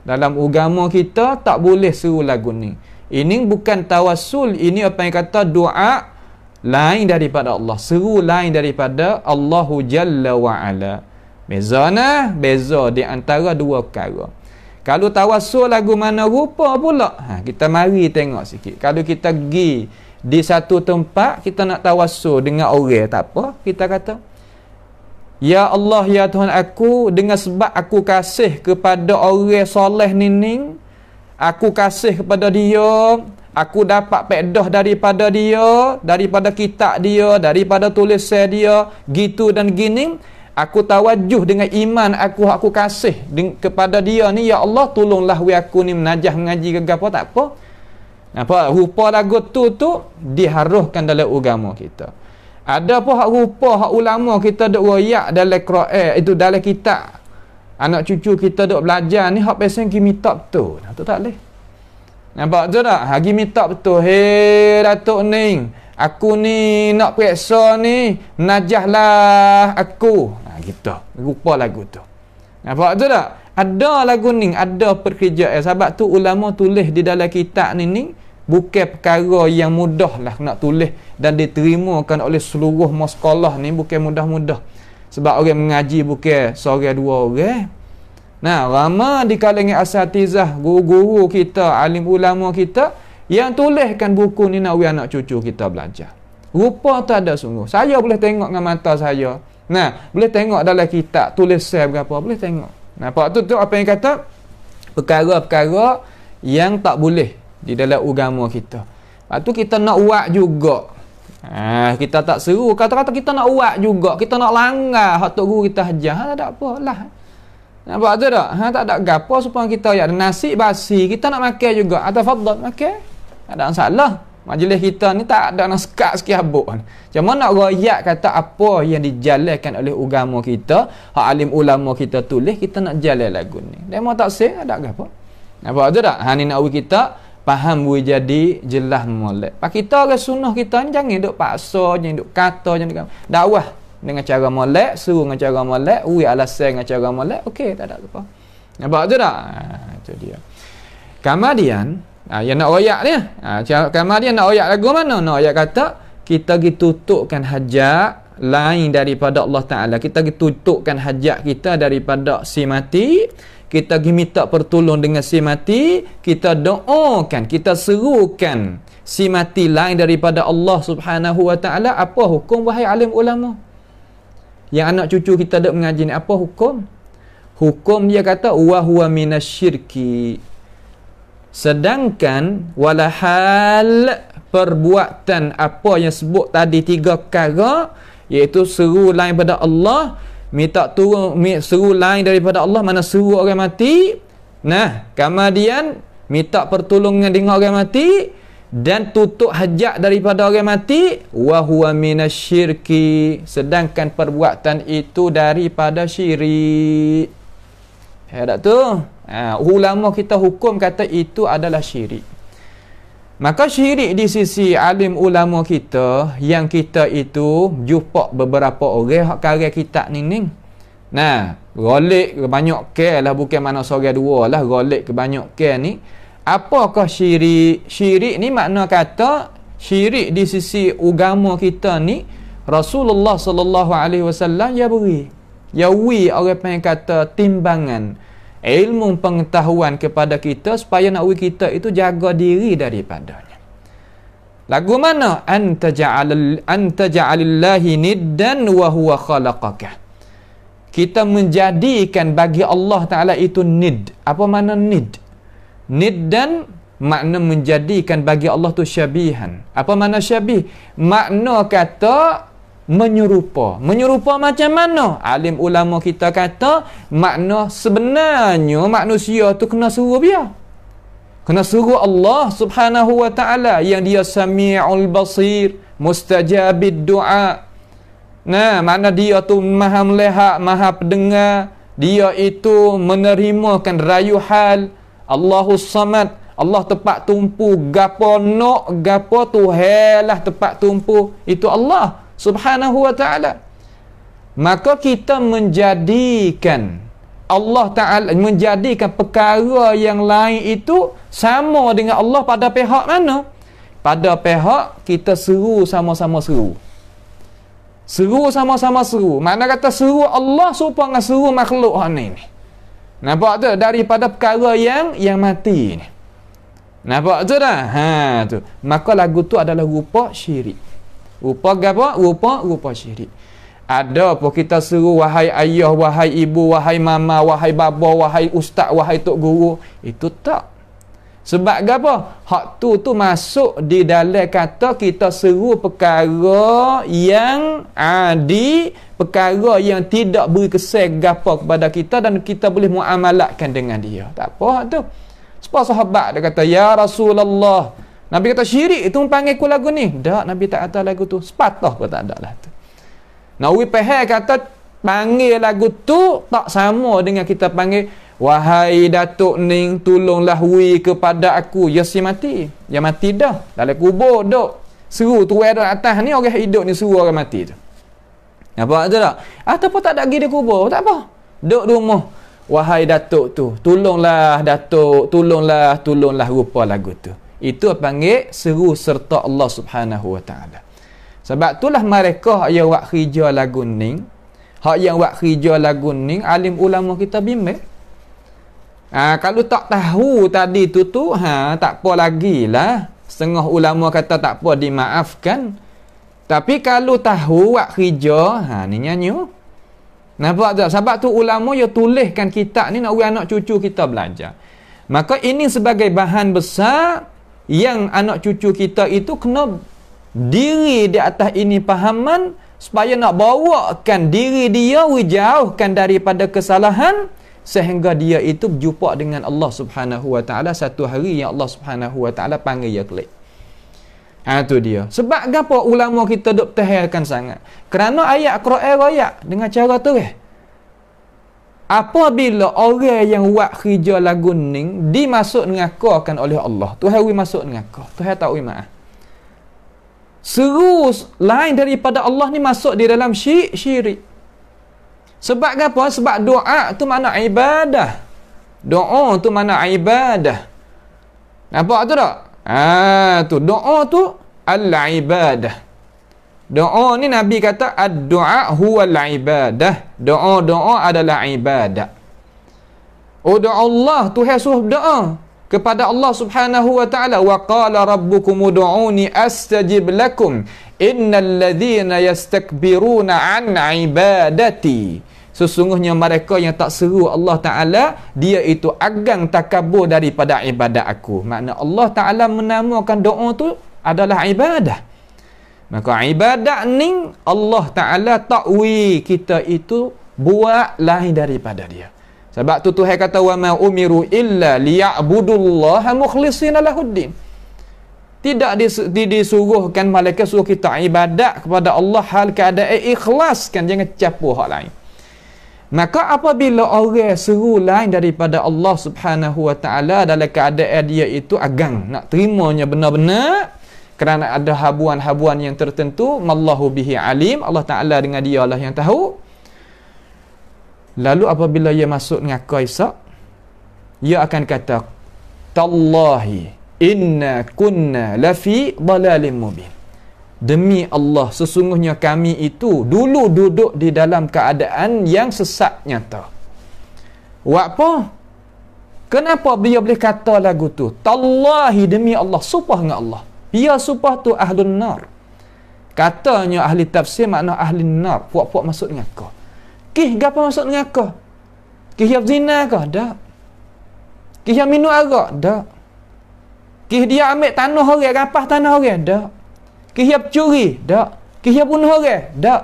Dalam agama kita tak boleh seru lagu ni. Ini bukan tawassul, ini apa yang kata doa lain daripada Allah. Seru lain daripada Allahu Jalla wa'ala. Beza di antara dua perkara. Kalau tawassul lagu mana rupa pula, kita mari tengok sikit. Kalau kita pergi di satu tempat, kita nak tawassul dengan orang, tak apa, kita kata, ya Allah, ya Tuhan aku, dengan sebab aku kasih kepada orang soleh ni, aku kasih kepada dia, aku dapat pedah daripada dia, daripada kitab dia, daripada tulisan dia, gitu dan gini. Aku tawajuh dengan iman aku kasih kepada dia ni, ya Allah tolonglah aku ni menajah mengaji ke apa, tak apa. Nampak rupa lagu tu diharuhkan dalam agama kita. Ada pun hak rupa hak ulama kita duk royak dalam Quran, itu dalam kitab. Anak cucu kita duk belajar ni hak pesen gi minta betul. Tu tak boleh. Nampak tu tak? Hagi minta betul. Datuk ni, aku ni nak periksa ni, menajahlah aku. Gitu. Rupa lagu tu. Nampak tu tak? Ada lagu ni, ada perkerjaan. Sebab tu ulama tulis di dalam kitab ni bukan perkara yang mudah lah nak tulis dan diterimakan oleh seluruh sekolah ni, bukan mudah-mudah. Sebab orang mengaji bukan seorang dua orang. Nah, ramai di kalangan asatizah, guru-guru kita, alim ulama kita yang tuliskan buku ni nak anak cucu kita belajar. Rupa tak ada sungguh. Saya boleh tengok dengan mata saya. Nah, boleh tengok dalam kitab tulisan berapa, boleh tengok. Nampak tu apa yang kata? Perkara-perkara yang tak boleh di dalam agama kita. Lepas tu kita nak buat juga. Kita tak seru. Kata-kata kita nak buat juga. Kita nak langgar hak tok guru kita ajar. Tak apa lah. Nampak tu tak? Tak ada gapo supaya kita ya nasi basi, kita nak makan juga. Atafaddal, makan. Tak ada masalah. Majlis kita ni tak ada nak sekat sikit habuk. Cuma nak royak kata apa yang dijalankan oleh agama kita, hak alim ulama kita tulis, kita nak jalan lagu ni. Demo tak sih, ada gapo. Nampak tu tak? Ni nak kita faham boleh jadi jelas molek. Pak kita ke sunnah kita ni jangan duk paksa, jangan duk kata, jangan duk dakwah dengan cara molek, suruh dengan cara molek, alasan dengan cara molek, okey, tak ada apa. Nampak tu tak? Itu dia. Kemudian yang nak royak ni, kemudian nak royak lagu mana? Nak royak kata kita tutupkan hajat lain daripada Allah Ta'ala. Kita tutupkan hajat kita daripada si mati. Kita minta pertolongan dengan si mati. Kita doakan, kita serukan si mati lain daripada Allah Subhanahu Wa Ta'ala. Apa hukum wahai alim ulama? Yang anak cucu kita dok mengaji ni, apa hukum? Hukum dia kata wa huwa minasyirki. Sedangkan walahal perbuatan apa yang sebut tadi 3 perkara, iaitu seru lain pada Allah, minta turun seru lain daripada Allah, mana seru orang mati, kemudian minta pertolongan dengan orang mati, dan tutup hajat daripada orang mati, wa huwa minasyirki. Sedangkan perbuatan itu daripada syirik. Tak tu? Ulama kita hukum kata itu adalah syirik. Maka syirik di sisi alim ulama kita, yang kita itu jumpa beberapa orang hak karya kitab ni. Golek banyak ke lah, bukan mana seorang dua lah, golek ke banyak ke ni. Apakah syirik? Syirik ni makna kata syirik di sisi agama kita ni, Rasulullah sallallahu alaihi wasallam ya beri. Ya orang panggil kata timbangan ilmu pengetahuan kepada kita supaya nak kita itu jaga diri daripadanya. Lagu mana? Anta ja'alillahi niddan wa huwa khalaqaka. Kita menjadikan bagi Allah Ta'ala itu nid. Apa makna nid? Niddan makna menjadikan bagi Allah tu syabihan. Apa makna syabih? Makna kata menyerupa. Menyerupa macam mana? Alim ulama kita kata makna sebenarnya manusia tu kena suruh dia. Kena suruh Allah Subhanahu Wa Ta'ala yang dia Sami'ul Basir, mustajabid du'a. Makna dia tu maha melihat, maha pendengar. Dia itu menerimakan rayu hal. Allahus Samad, Allah tepat tumpu, gapo nak, gapo Tuhanlah tepat tumpu, itu Allah Subhanahu Wa Ta'ala. Maka kita menjadikan Allah Ta'ala, menjadikan perkara yang lain itu sama dengan Allah pada pihak mana? Pada pihak kita seru sama-sama seru. Seru sama-sama seru. Makna kata seru Allah supaya dengan seru makhluk ni. Nampak tu? Daripada perkara yang mati ni. Nampak tu dah? Tu. Maka lagu tu adalah rupa syirik. Rupa apa? Rupa syirik. Ada apa kita seru wahai ayah, wahai ibu, wahai mama, wahai baba, wahai ustaz, wahai tok guru. Itu tak. Sebab apa? Hak tu masuk di dalam kata kita seru perkara yang adi, perkara yang tidak beri kesan gapo kepada kita dan kita boleh muamalatkan dengan dia. Tak apa hak tu. Sebab sahabat dia kata, "Ya Rasulullah." Nabi kata syirik itu panggil ku lagu ni. Tak, Nabi tak kata lagu tu. Sepatah pun tak ada lah tu. Nawi Pahal kata panggil lagu tu tak sama dengan kita panggil wahai Datuk Ning, tolonglah wi kepada aku. Ya si mati. Ya mati dah. Dalam kubur duk. Seru tu ada atas ni, orang hidup ni seru orang mati tu. Nampak tu tak? Ataupun tak ada pergi di kubur, tak apa. Duk rumah. Wahai Datuk tu, tolonglah Datuk, tolonglah rupa lagu tu. Itu panggil seru serta Allah Subhanahu Wa Ta'ala. Sebab itulah mereka yang buat kerja lagu ni, alim ulama kita bimbing. Kalau tak tahu tadi tu tak apa lagi lah. Setengah ulama kata tak apa, dimaafkan. Tapi kalau tahu buat kerja, ni nyanyi. Nampak tak? Sebab tu ulama yang tuliskan kitab ni nak anak cucu kita belajar. Maka ini sebagai bahan besar yang anak cucu kita itu kena diri di atas ini pahaman supaya nak bawakan diri dia jauhkan daripada kesalahan sehingga dia itu berjumpa dengan Allah Subhanahu wa taala satu hari yang Allah Subhanahu wa taala panggil dia kelak. Tu dia. Sebab apa ulama kita duk tahalkan sangat? Kerana ayat Quran royak dengan cara tu apabila orang yang buat kerja lagu ni dimasuk mengakukan oleh Allah, Tuhan wi masuk mengaku, Tuhan tak wi maaf. Seru lain daripada Allah ni masuk di dalam syirik. Sebab apa? Sebab doa tu makna ibadah. Doa tu makna ibadah. Nampak tu tak? Tu doa tu al-ibadah. Doa ni Nabi kata ad-du'a huwal ibadah. Doa adalah ibadah. Doa Allah, Tuhan suruh doa kepada Allah Subhanahu wa taala, wa qala rabbukum ud'uni astajib lakum innal ladzina yastakbiruna an ibadati. Sesungguhnya mereka yang tak seru Allah Ta'ala, dia itu agang takabur daripada ibadat aku. Makna Allah Ta'ala menamakan doa tu adalah ibadah. Maka ibadat ni Allah Ta'ala takwi kita itu buat lain daripada dia. Sebab tu Tuhan kata wa ma umiru illa liya'budullaha mukhlishina lahuddin. Tidak disuruhkan malaikat suruh kita ibadat kepada Allah hal keadaan ikhlaskan, jangan campur hak lain. Maka apabila orang seru lain daripada Allah Subhanahu wa taala dalam keadaan dia itu agang nak terimanya benar-benar kerana ada habuan-habuan yang tertentu, mallahu bihi alim, Allah Taala dengan dia lah yang tahu. Lalu apabila ia masuk dengan Isa, ia akan kata tallahi inna kunna lafi dalalin mubin. Demi Allah, sesungguhnya kami itu dulu duduk di dalam keadaan yang sesat nyata. Apa? Kenapa dia boleh kata lagu tu? Tallahi, demi Allah, sumpah dengan Allah. Dia sumpah tu ahlun nar. Katanya ahli tafsir makna ahli nar, puak-puak masuk dengan kau. Kih, apa masuk dengan kau? Kih yang zina ke? Tak. Kih yang minum arak? Tak. Kih dia ambil tanah orang, rapah tanah orang? Tak. Kih curi? Tak. Kih bunuh orang? Tak.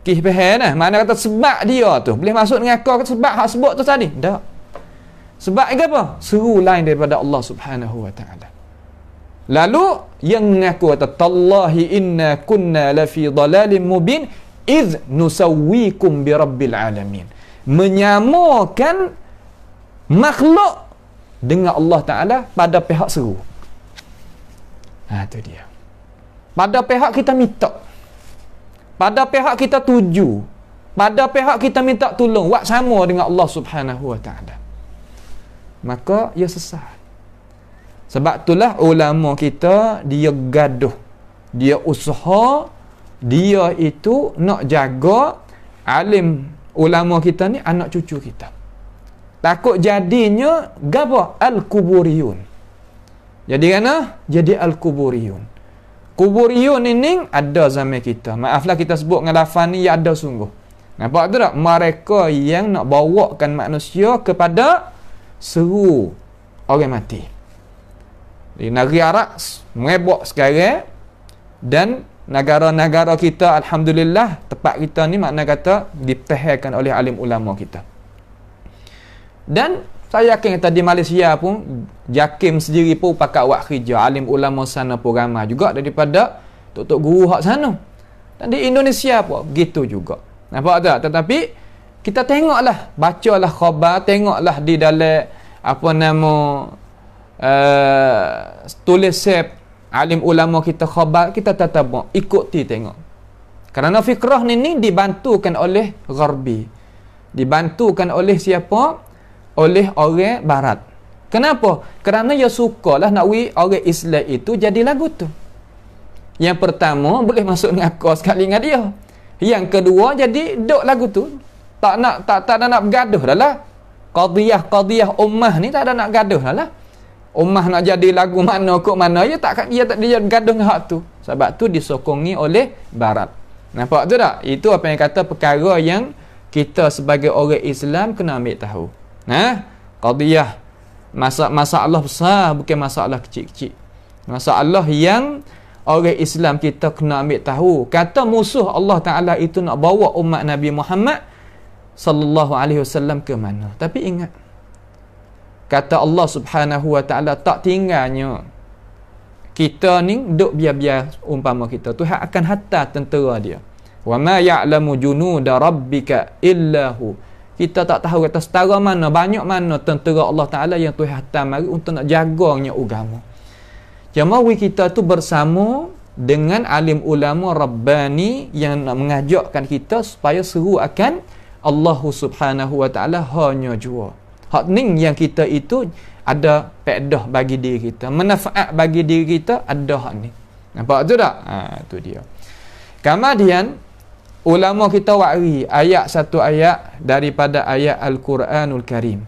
Kih faham nah, mana kata sebab dia tu boleh masuk dengan kau sebab hak sebut tu tadi? Tak. Sebab apa? Seru lain daripada Allah Subhanahu wa taala. Lalu yang mengaku kata tallahi inna kunna lafi dalalin mubin iz nusawwikum bi rabbil alamin. Menyamakan makhluk dengan Allah Taala pada pihak seru. Tu dia. Pada pihak kita minta, pada pihak kita tuju, pada pihak kita minta tolong, buat sama dengan Allah Subhanahu wa taala, maka ia sesat. Sebab itulah ulama kita dia gaduh, dia usaha, dia itu nak jaga alim ulama kita ni anak cucu kita. Takut jadinya gapo al-kuburiyun. Jadi kana? Jadi al-kuburiyun. Kuburiyun ini ada zaman kita. Maaflah kita sebut dengan lafaz ni, ya ada sungguh. Nampak tu tak? Mereka yang nak bawakan manusia kepada seru orang mati. Di negeri Arab merebak sekarang, dan negara-negara kita alhamdulillah tempat kita ni makna kata ditahankan oleh alim ulama kita. Dan saya yakin kata di Malaysia pun JAKIM sendiri pun pakat buat kerja, alim ulama sana pun ramai juga daripada tok-tok guru hak sana. Dan di Indonesia pun gitu juga. Nampak tak? Tetapi kita tengoklah, bacalah khabar, tengoklah di dalam apa nama tulis alim ulama kita khabar, kita tatabuk, ikuti tengok. Kerana fikrah ni dibantukan oleh Gharbi, dibantukan oleh siapa? Oleh orang barat. Kenapa? Kerana dia sukalah nak orang Islam itu jadi lagu tu. Yang pertama boleh masuk ngakau sekali dengan dia. Yang kedua jadi duk lagu tu. Tak ada nak bergaduh dah lah. Qadiyah ummah ni tak ada nak gaduh dah lah. Ummah nak jadi lagu mana kok mana, dia tak dia bergaduh dengan hak tu. Sebab tu disokongi oleh barat. Nampak tu tak? Itu apa yang kata perkara yang kita sebagai orang Islam kena ambil tahu. Qadiyah masalah besar, bukan masalah kecil-kecil. Masalah yang orang Islam kita kena ambil tahu. Kata musuh Allah Ta'ala itu nak bawa umat Nabi Muhammad sallallahu alaihi wasallam ke mana. Tapi ingat, kata Allah Subhanahu wa taala, tak tinggalnya kita ni duk biar-biar umpama kita. Tuhan akan hantar tentera dia. Wa ma ya'lamu junuda rabbika illahu. Kita tak tahu kata setara mana, banyak mana tentera Allah Taala yang Tuhan hantar mari untuk nak jaganya agama. Jemaah kita tu bersama dengan alim ulama Rabbani yang nak mengajakkan kita supaya seru akan Allah Subhanahu wa taala hanya jua. Hak ning yang kita itu ada faedah bagi diri kita, manfaat bagi diri kita, ada hak ni. Nampak tu tak? Tu dia. Kemudian ulama kita wari satu ayat daripada ayat Al-Quranul Karim.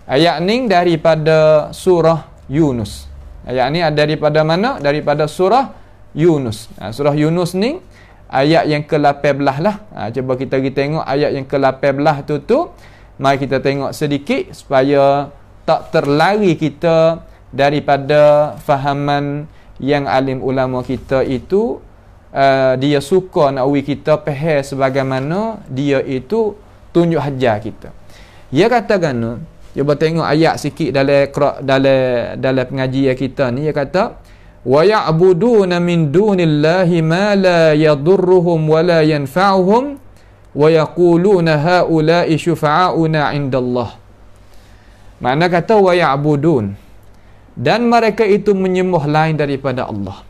Ayat ni daripada surah Yunus. Ayat ni daripada mana? Daripada surah Yunus. Surah Yunus ni ayat yang ke-18 lah. Cuba kita pergi tengok ayat yang ke-18 tu. Mari kita tengok sedikit supaya tak terlari kita daripada fahaman yang alim ulama kita itu dia suka nak uji kita faham sebagaimana dia itu tunjuk hajar kita. Dia katakan, cuba tengok ayat sikit dalam pengajian kita ni. Dia kata, wa ya'buduna min dunillahi ma la yadurruhum wa la yanfa'uhum wa yaquluna haula'i syufa'auna 'indallah. Makna kata wa ya'budun, dan mereka itu menyembah lain daripada Allah.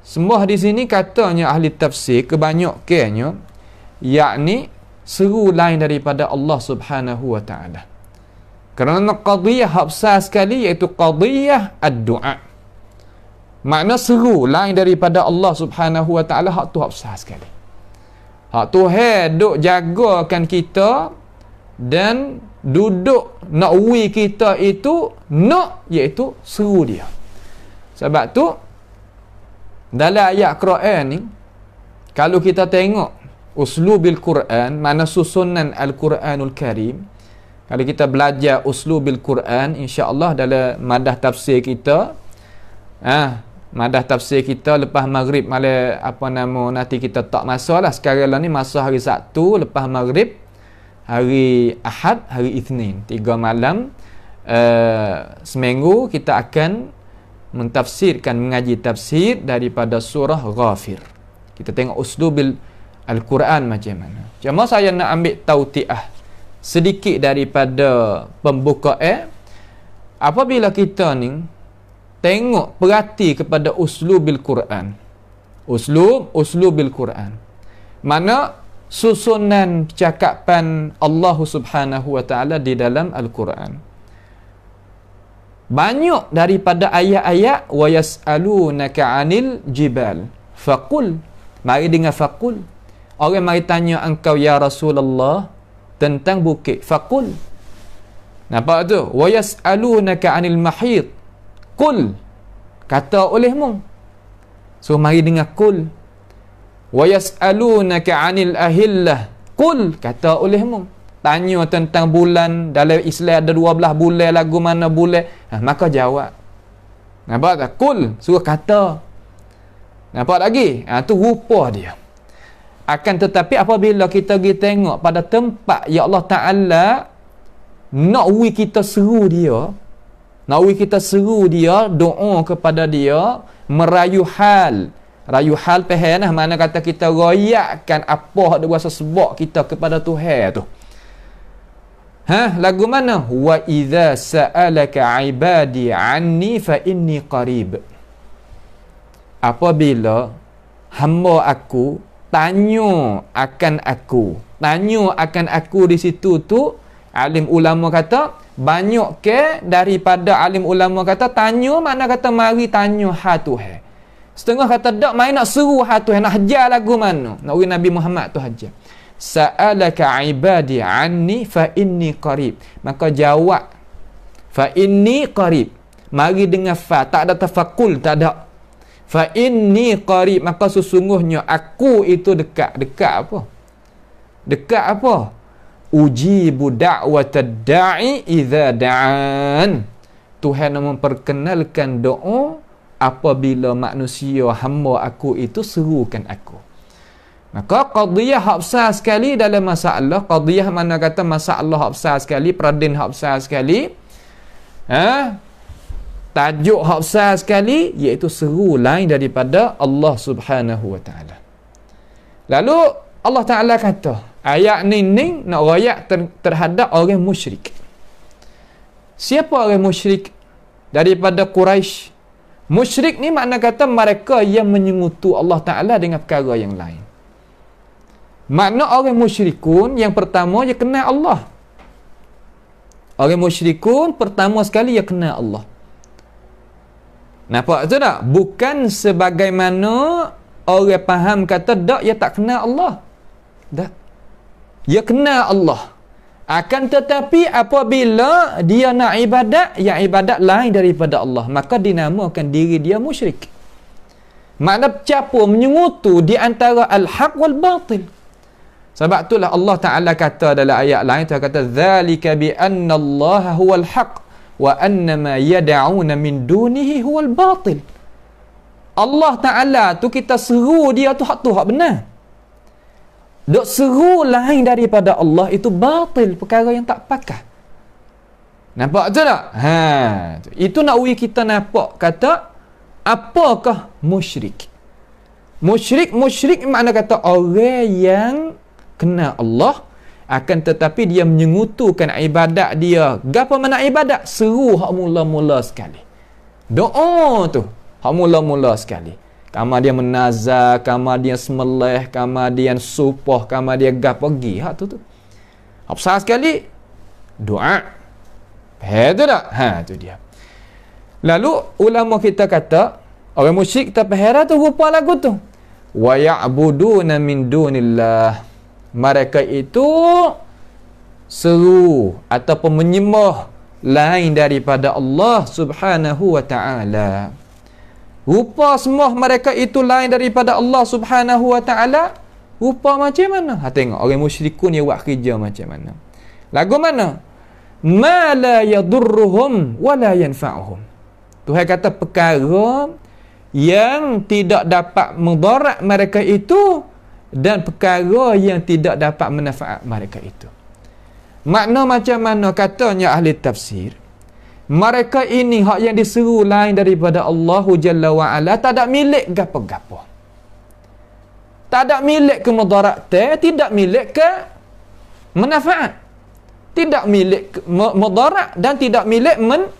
Sembah di sini katanya ahli tafsir kebanyakannya yakni seru lain daripada Allah Subhanahu wa taala. Kerana qadhiyah hak besar sekali iaitu qadhiyah ad-du'a. Makna seru lain daripada Allah Subhanahu wa taala, hak tu hak besar sekali. Hak Tuhan duk jagakan kita dan duduk nak uji kita itu nak iaitu seru dia. Sebab tu dalam ayat Quran ni, kalau kita tengok uslubil Quran, mana susunan Al-Quranul Karim, kalau kita belajar uslubil Quran, insya-Allah dalam madah tafsir kita, madah tafsir kita lepas maghrib malam nanti kita tak masalah. Sekarang lah ni masa hari Sabtu lepas maghrib, hari Ahad, hari Isnin, 3 malam seminggu kita akan mentafsirkan, mengaji tafsir daripada surah Ghafir. Kita tengok uslubil Al-Quran macam mana. Cuma saya nak ambil tautiah sedikit daripada pembukaan. Apabila kita ni tengok, perhati kepada uslubil Quran, uslubil Quran, mana susunan percakapan Allah Subhanahu wa taala di dalam Al-Quran. Banyak daripada ayat-ayat wa yas'alunaka 'anil jibal faqul. Mari dengar faqul. Orang mari tanya engkau ya Rasulullah tentang bukit, faqul. Nampak tu? Wa yas'alunaka 'anil mahid. Qul. Kata olehmu. So mari dengar qul. Wa yas'alunaka 'anil ahillah. Qul. Kata olehmu. Tanya tentang bulan, dalam Islam ada 12 bulan, lagu mana bulan, maka jawab. Nampak tak? Qul, suruh kata. Nampak lagi? Tu rupa dia. Akan tetapi apabila kita pergi tengok pada tempat ya Allah Ta'ala nak uji kita seru dia, nak uji kita seru dia, doa kepada dia, merayu hal faham lah, mana kata kita royakkan apa yang dia rasa sebab kita kepada Tuhan tu. Lagu mana? Wa idza sa'alaka 'ibadi 'anni fa inni qarib. Apabila hamba aku tanya akan aku di situ tu, alim ulama kata banyak ke daripada alim ulama kata tanya, mana kata mari tanya Tuhan. Setengah kata dak mai nak seru Tuhan, nak hajar lagu mana? Nak uji Nabi Muhammad tu hajar. Sa'alaka ibadi anni fa inni qarib. Maka jawab fa inni qarib. Mari dengan fa, tak ada tafakul, tak ada. Fa inni qarib, maka sesungguhnya aku itu dekat. Dekat apa? Dekat apa? Ujibu da'watad da'i idza da'an. Tuhan memperkenalkan doa apabila manusia hamba aku itu serukan aku. Maka qadiyah hak besar sekali dalam masalah, qadiyah mana kata masalah hak besar sekali, peradin hak besar sekali, tajuk hak besar sekali, iaitu seru lain daripada Allah Subhanahu wa ta'ala. Lalu Allah Ta'ala kata, ayat ni nak rayak terhadap orang musyrik. Siapa orang musyrik? Daripada Quraisy. Musyrik ni makna kata mereka yang menyengutu Allah Ta'ala dengan perkara yang lain. Makna orang musyrikun yang pertama dia kenal Allah. Orang musyrikun pertama sekali dia kenal Allah. Nampak tu tak? Bukan sebagaimana orang faham kata tak, dia tak kenal Allah. Tak. Dia kenal Allah. Akan tetapi apabila dia nak ibadat, yang ibadat lain daripada Allah, maka dinamakan diri dia musyrik. Makna bercampur, menyengutu di antara al-haq wal batil. Sebab itulah Allah Ta'ala kata dalam ayat lain, dia kata zalika bi anna Allah huwal haq wa anna ma yad'una min dunihi huwal batil. Allah Ta'ala tu kita seru dia tu hak benar. Dok seru lain daripada Allah itu batil, perkara yang tak pakar. Nampak tu tak? Itu nak kita nampak kata apakah musyrik? Musyrik makna kata orang yang kenal Allah, akan tetapi dia menyengutukan ibadat dia. Gapo mana ibadat? Seru hak mula-mula sekali. Doa tu hak mula-mula sekali. Kama dia menazar, kama dia semelih, kama dia supah, kama dia gapo pergi hak tu. Hak besar sekali doa. Tu tak? Tu dia. Lalu ulama kita kata orang musyrik kita pahara tu rupa lagu tu. Wa ya'buduna min dunillah. Mereka itu seru ataupun menyembah lain daripada Allah Subhanahu wa ta'ala. Rupa semua mereka itu lain daripada Allah Subhanahu wa ta'ala. Rupa macam mana? Tengok orang musyrikun yang buat kerja macam mana. Lagu mana? Ma la yadurruhum wa la yanfa'uhum. Tuhan kata perkara yang tidak dapat mudarat mereka itu dan perkara yang tidak dapat manfaat mereka itu. Makna macam mana katanya ahli tafsir? Mereka ini hak yang diseru lain daripada Allah Jalla wa Ala, tak ada milik gapo-gapo. Tak ada milik ke mudarat, tidak milik ke manfaat. Tidak milik mudarat dan tidak milik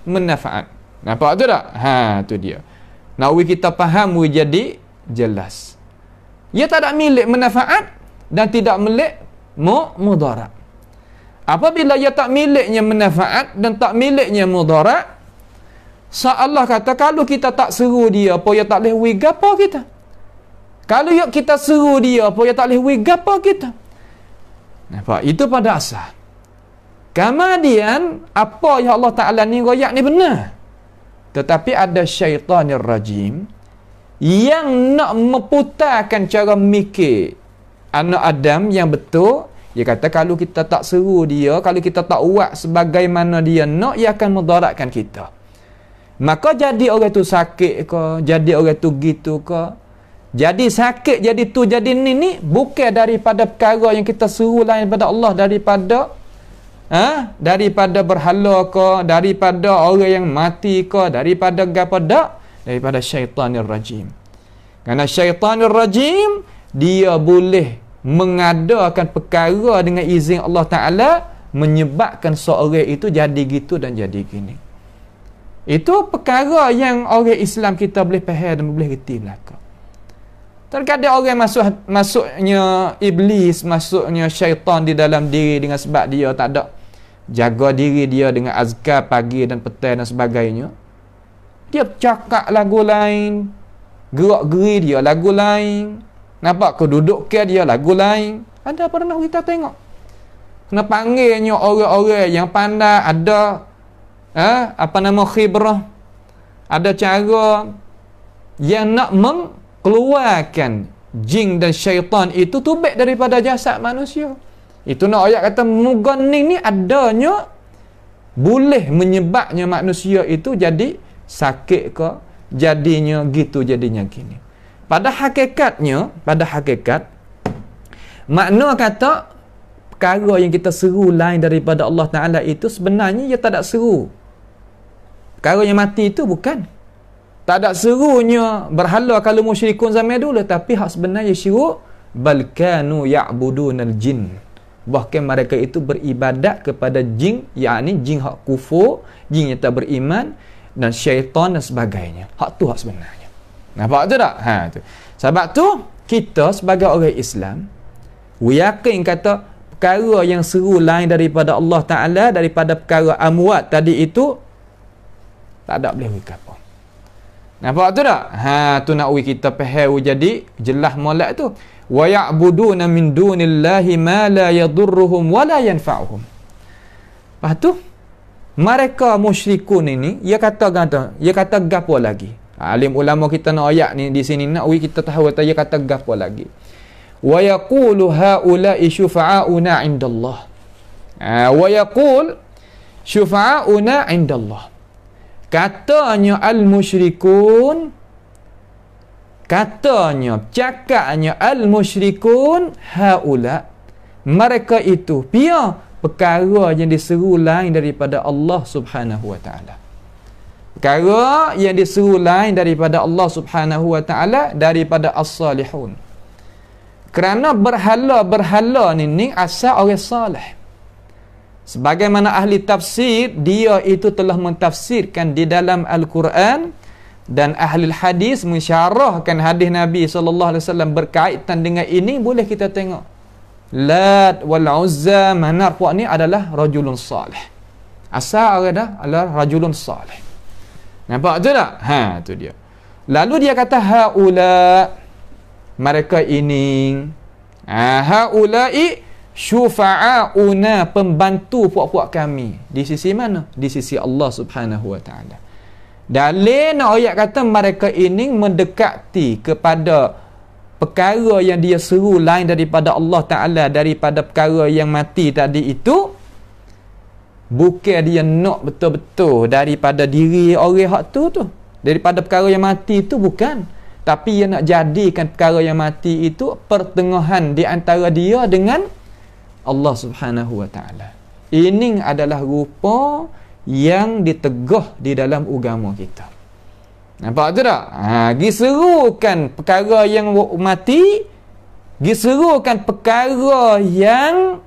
manfaat. Nampak tu tak? Tu dia. Nak kita faham jadi jelas. Ia tak ada milik manfaat dan tidak milik mudarat. Apabila ia tak miliknya manfaat dan tak miliknya mudarat, Allah kata kalau kita tak seru dia, apa ia tak boleh wigapa kita. Kalau kita seru dia, apa ia tak boleh wigapa kita. Nampak? Itu pada asal. Kemudian apa yang Allah Ta'ala ni royak ni benar. Tetapi ada syaitanir rajim yang nak memutarkan cara mikir anak Adam yang betul. Dia kata kalau kita tak seru dia, kalau kita tak buat sebagaimana dia nak, ia akan mudaratkan kita. Maka jadi orang tu sakit ke, jadi orang tu gitu ke, jadi sakit, jadi tu, jadi ni bukan daripada perkara yang kita seru lain daripada Allah, daripada berhala ke, daripada orang yang mati ke, daripada gapada, daripada syaitanir rajim. Kerana syaitanir rajim dia boleh mengadakan perkara dengan izin Allah Ta'ala, menyebabkan seorang itu jadi gitu dan jadi gini. Itu perkara yang orang Islam kita boleh faham dan boleh reti belaka. Terkadang orang masuknya iblis, masuknya syaitan di dalam diri dengan sebab dia tak ada jaga diri dia dengan azkar pagi dan petang dan sebagainya. Dia cakap lagu lain, gerak-geri dia lagu lain, nampak kedudukan dia lagu lain. Ada pernah kita tengok kena panggilnya orang-orang yang pandai, ada khibrah, ada cara yang nak mengeluarkan jin dan syaitan itu tubik daripada jasad manusia. Itu nak ayat kata muganing ni adanya boleh menyebabnya manusia itu jadi sakit ke, jadinya gitu, jadinya gini. Pada hakikat Makna kata perkara yang kita seru lain daripada Allah Ta'ala itu sebenarnya dia tak ada seru. Perkara yang mati itu bukan. Tak ada serunya berhala kalau musyrikun zaman dulu, tapi hak sebenarnya syirik bal kanu ya'budunal jin. Bahkan mereka itu beribadat kepada jin, yakni jin hak kufur, jin yang tak beriman dan syaitan dan sebagainya. Hak tu hak sebenarnya. Nampak tu tak? Tu. Sebab tu kita sebagai orang Islam yakin kata perkara yang seru lain daripada Allah Ta'ala, daripada perkara amwat tadi itu tak ada boleh wik apa. Nampak tu tak? Tu nak wik kita faham jadi jelas molek tu. Wa ya'buduna min dunillahi ma la yadurruhum wa la yanfa'uhum. Lepas tu mereka musyrikun ini dia kata gapo lagi. Alim ulama kita nak ayat ni di sini nak kita tahu dia kata gapo lagi. Wa yaqulu haula'i syufa'auna 'indallah. Wa yaqul syufa'auna 'indallah. Katanya al-musyrikun, katanya, cakapnya al-musyrikun haula, mereka itu pia perkara yang diseru lain daripada Allah Subhanahu wa taala. Perkara yang diseru lain daripada Allah Subhanahu wa taala daripada as-salihun. Kerana berhala ni asal orang salih. Sebagaimana ahli tafsir, dia itu telah mentafsirkan di dalam Al-Quran, dan ahli hadis mensyarahkan hadis Nabi SAW berkaitan dengan ini. Boleh kita tengok Lat wal Uzza, Manar, puak ni adalah rajulun salih. Asal orang dah adalah rajulun salih. Nampak tu tak? Tu dia. Lalu dia kata haula, mereka ini, haula'i syufa'auna, pembantu puak-puak kami. Di sisi mana? Di sisi Allah Subhanahu wa ta'ala. Dalil ayat kata mereka ini mendekati kepada perkara yang dia seru lain daripada Allah Ta'ala, daripada perkara yang mati tadi itu, bukan dia nak betul-betul daripada diri orang hak tu, daripada perkara yang mati itu, bukan. Tapi dia nak jadikan perkara yang mati itu pertengahan di antara dia dengan Allah Subhanahu wa ta'ala. Ini adalah rupa yang ditegah di dalam agama kita. Nampak tu tak? Diserukan perkara yang mati, diserukan perkara yang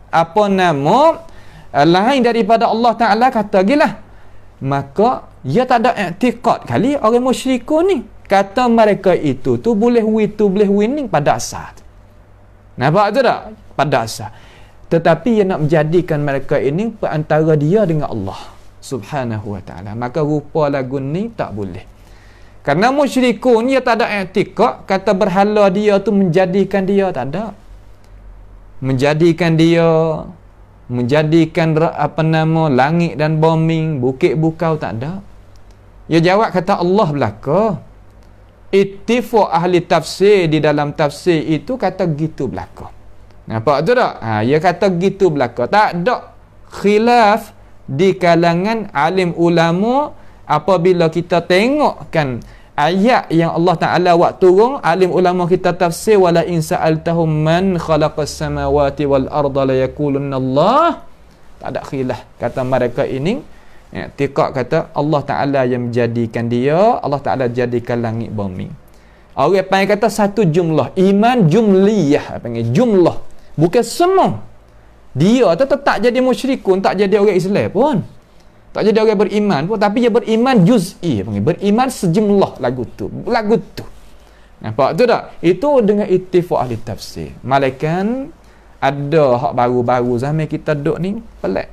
lain daripada Allah Ta'ala, kata gilah. Maka dia tak ada i'tiqad kali orang musyrikun ni. Kata mereka itu tu boleh winning pada asal. Nampak tu tak? Pada asal. Tetapi ia nak menjadikan mereka ini perantara dia dengan Allah Subhanahu wa ta'ala. Maka rupa lagu ni tak boleh. Kerana musyrikun dia tak ada i'tiqad kata berhala dia tu menjadikan dia, tak ada. Menjadikan langit dan bumi, bukit bukau, tak ada. Dia jawab kata Allah belaka. Ittifaq ahli tafsir di dalam tafsir itu kata gitu belaka. Nampak tu tak? Dia kata gitu belaka. Tak ada khilaf di kalangan alim ulama apabila kita tengokkan ayat yang Allah Ta'ala buat turun, alim ulama kita tafsir, wala in sa'altahum man khalaqas samawati wal arda la yaqulunna Allah. Tak ada khilaf. Kata mereka ini i'tiqad kata Allah Ta'ala yang menjadikan dia, Allah Ta'ala jadikan langit bumi. Orang panggil kata satu jumlah, iman jumliyah, panggil jumlah. Bukan semua. Dia tetap jadi musyrikun, tak jadi orang Islam pun. Tak jadi orang beriman pun, tapi dia beriman juz'i, beriman sejumlah lagu tu. Nampak tu tak? Itu dengan ittifaq ahli tafsir. Malaikat ada hak baru-baru zaman kita duduk ni pelik.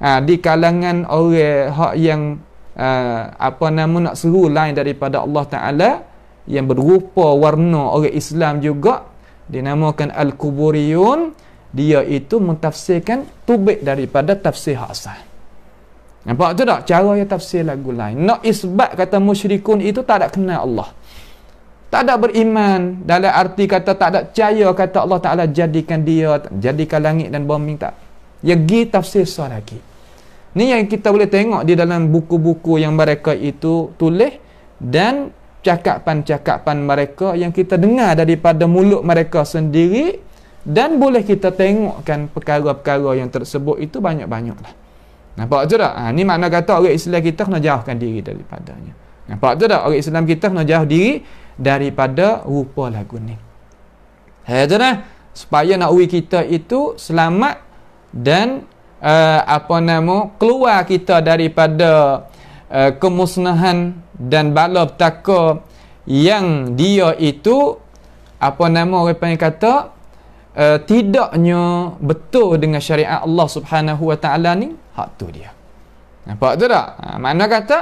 Di kalangan orang hak yang nak seru lain daripada Allah Ta'ala, yang berupa warna orang Islam juga, dinamakan Al-Kuburiyun. Dia itu mentafsirkan tubik daripada tafsir hak asal. Nampak tu tak? Cara yang tafsir lagu lain. Nak isbat kata musyrikun itu tak ada kenal Allah. Tak ada beriman dalam arti kata tak ada percaya kata Allah Ta'ala jadikan dia, jadikan langit dan bumi, tak. Dia pergi tafsir sah lagi. Ni yang kita boleh tengok di dalam buku-buku yang mereka itu tulis, dan cakapan-cakapan mereka yang kita dengar daripada mulut mereka sendiri, dan boleh kita tengokkan perkara-perkara yang tersebut itu banyak-banyaklah. Nampak tu tak? Ni makna kata orang Islam kita kena jauhkan diri daripadanya. Nampak tu tak? Orang Islam kita kena jauh diri daripada rupa lagu ni. Tu dah. Supaya nakwi kita itu selamat dan keluar kita daripada kemusnahan dan bala petaka yang dia itu orang panggil kata tidaknya betul dengan syariat Allah Subhanahu wa taala ni, hak tu dia. Nampak tu tak? Makna kata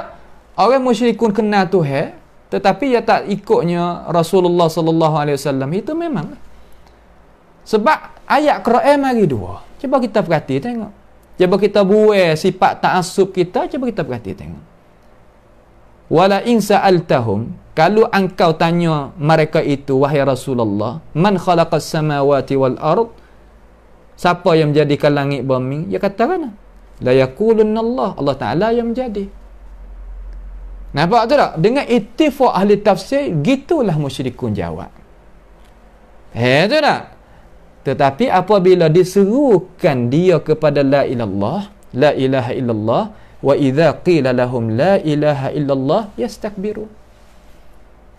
orang musyrikun kenal Tuhan tetapi dia tak ikutnya Rasulullah sallallahu alaihi wasallam, itu memang. Sebab ayat Quran mari dua. Cuba kita perhati tengok. Cuba kita buai sifat ta'assub kita, cuba kita perhati tengok. Wala in sa'altahum, kalau engkau tanya mereka itu, wahai Rasulullah, man khalaqas samawati wal ard, siapa yang menjadikan langit bumi? Dia katakan, la yaqulunna Allah, Allah Taala yang menjadi. Nampak tu tak? Dengan ittifaq ahli tafsir, gitulah musyrikun jawab. Tu tak? Tetapi apabila diserukan dia kepada la ilallah, la ilaha illallah, wa idza qila lahum la ilaha illallah yastakbiru.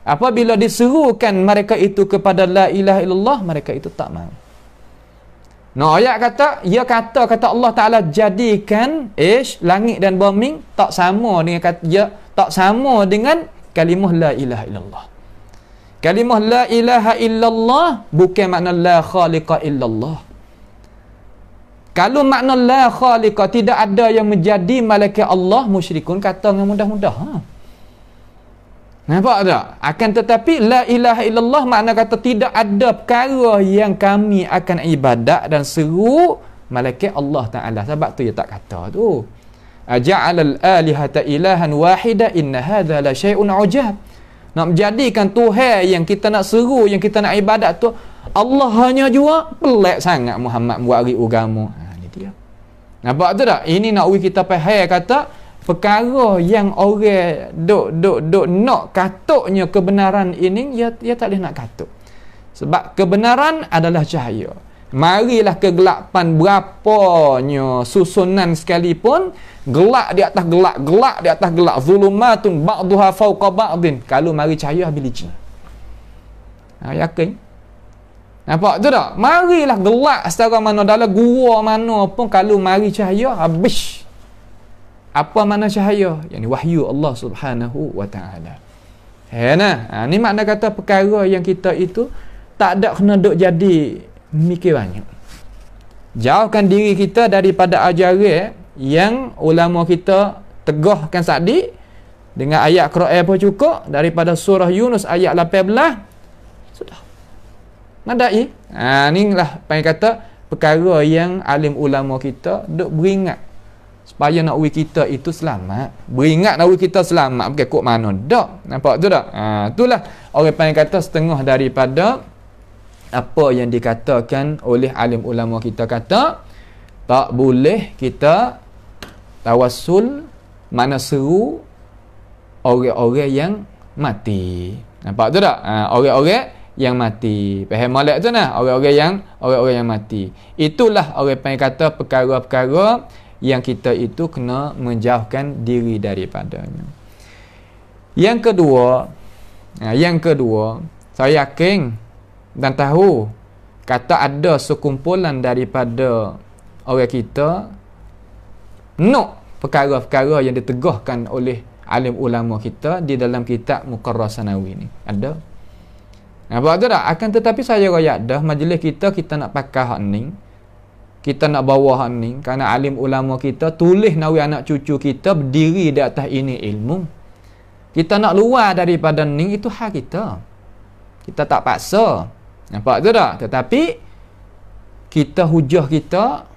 Apabila diserukan mereka itu kepada la ilaha illallah, mereka itu tak mahu. Ayat kata, dia kata Allah Taala jadikan langit dan bumi tak sama dengan tak sama dengan kalimah la ilaha illallah. Kalimah la ilaha illallah bukan makna la khaliqa illallah. Kalau makna la khaliqa, tidak ada yang menjadi malaikat Allah, musyrikun kata dengan mudah-mudah. Nampak tak? Akan tetapi la ilaha illallah makna kata tidak ada perkara yang kami akan ibadat dan seru malaikat Allah Ta'ala. Sebab tu dia tak kata tu. Aja'alal alihata ilahan wahida inna hadha la syai'un ujab. Nak menjadikan Tuhan yang kita nak seru, yang kita nak ibadat tu Allah hanya jua, pelik sangat Muhammad buat agama. Ni dia. Nampak tu tak? Ini nak kita faham kata perkara yang orang duk nak katuknya kebenaran ini, dia tak boleh nak katuk. Sebab kebenaran adalah cahaya. Marilah kegelapan berapanya susunan sekalipun, gelap di atas gelap, gelap di atas gelap, zulumatun ba'duha fawqa ba'din. Kalau mari cahaya habis licin. Yakin? Nampak tu tak? Marilah gelap setara mana, dalam gua mana pun, kalau mari cahaya habis. Apa makna cahaya? Yang wahyu Allah Subhanahu wa taala. Ni makna kata perkara yang kita itu tak ada kena duk jadi mikir banyak. Jauhkan diri kita daripada ajaran yang ulama kita tegahkan tadi dengan ayat Quran pun cukup, daripada surah Yunus ayat 18 sudah. Madai. Inilah apa yang kata perkara yang alim ulama kita duk beringat supaya nakwi kita itu selamat. Beringat nakwi kita selamat bukan kok mana dak. Nampak tu tak? Itulah orang panggil kata setengah daripada apa yang dikatakan oleh alim ulama kita, kata tak boleh kita tawassul mana seru orang-orang yang mati. Nampak tu tak? Orang-orang yang mati. Faham molek tu nah? Orang-orang yang mati. Itulah orang panggil kata perkara-perkara yang kita itu kena menjauhkan diri daripadanya. Yang kedua, saya yakin dan tahu kata ada sekumpulan daripada orang kita nak perkara-perkara yang ditegahkan oleh alim ulama kita di dalam kitab Muqarrar Sanawi ni. Ada. Nampak tu tak? Akan tetapi saya raya dah majlis kita nak pakai hak ni. Kita nak bawa hak ni kerana alim ulama kita tulis nawi anak cucu kita berdiri di atas ini ilmu. Kita nak luar daripada ni, itu hak kita. Kita tak paksa. Nampak tu tak? Tetapi kita hujah kita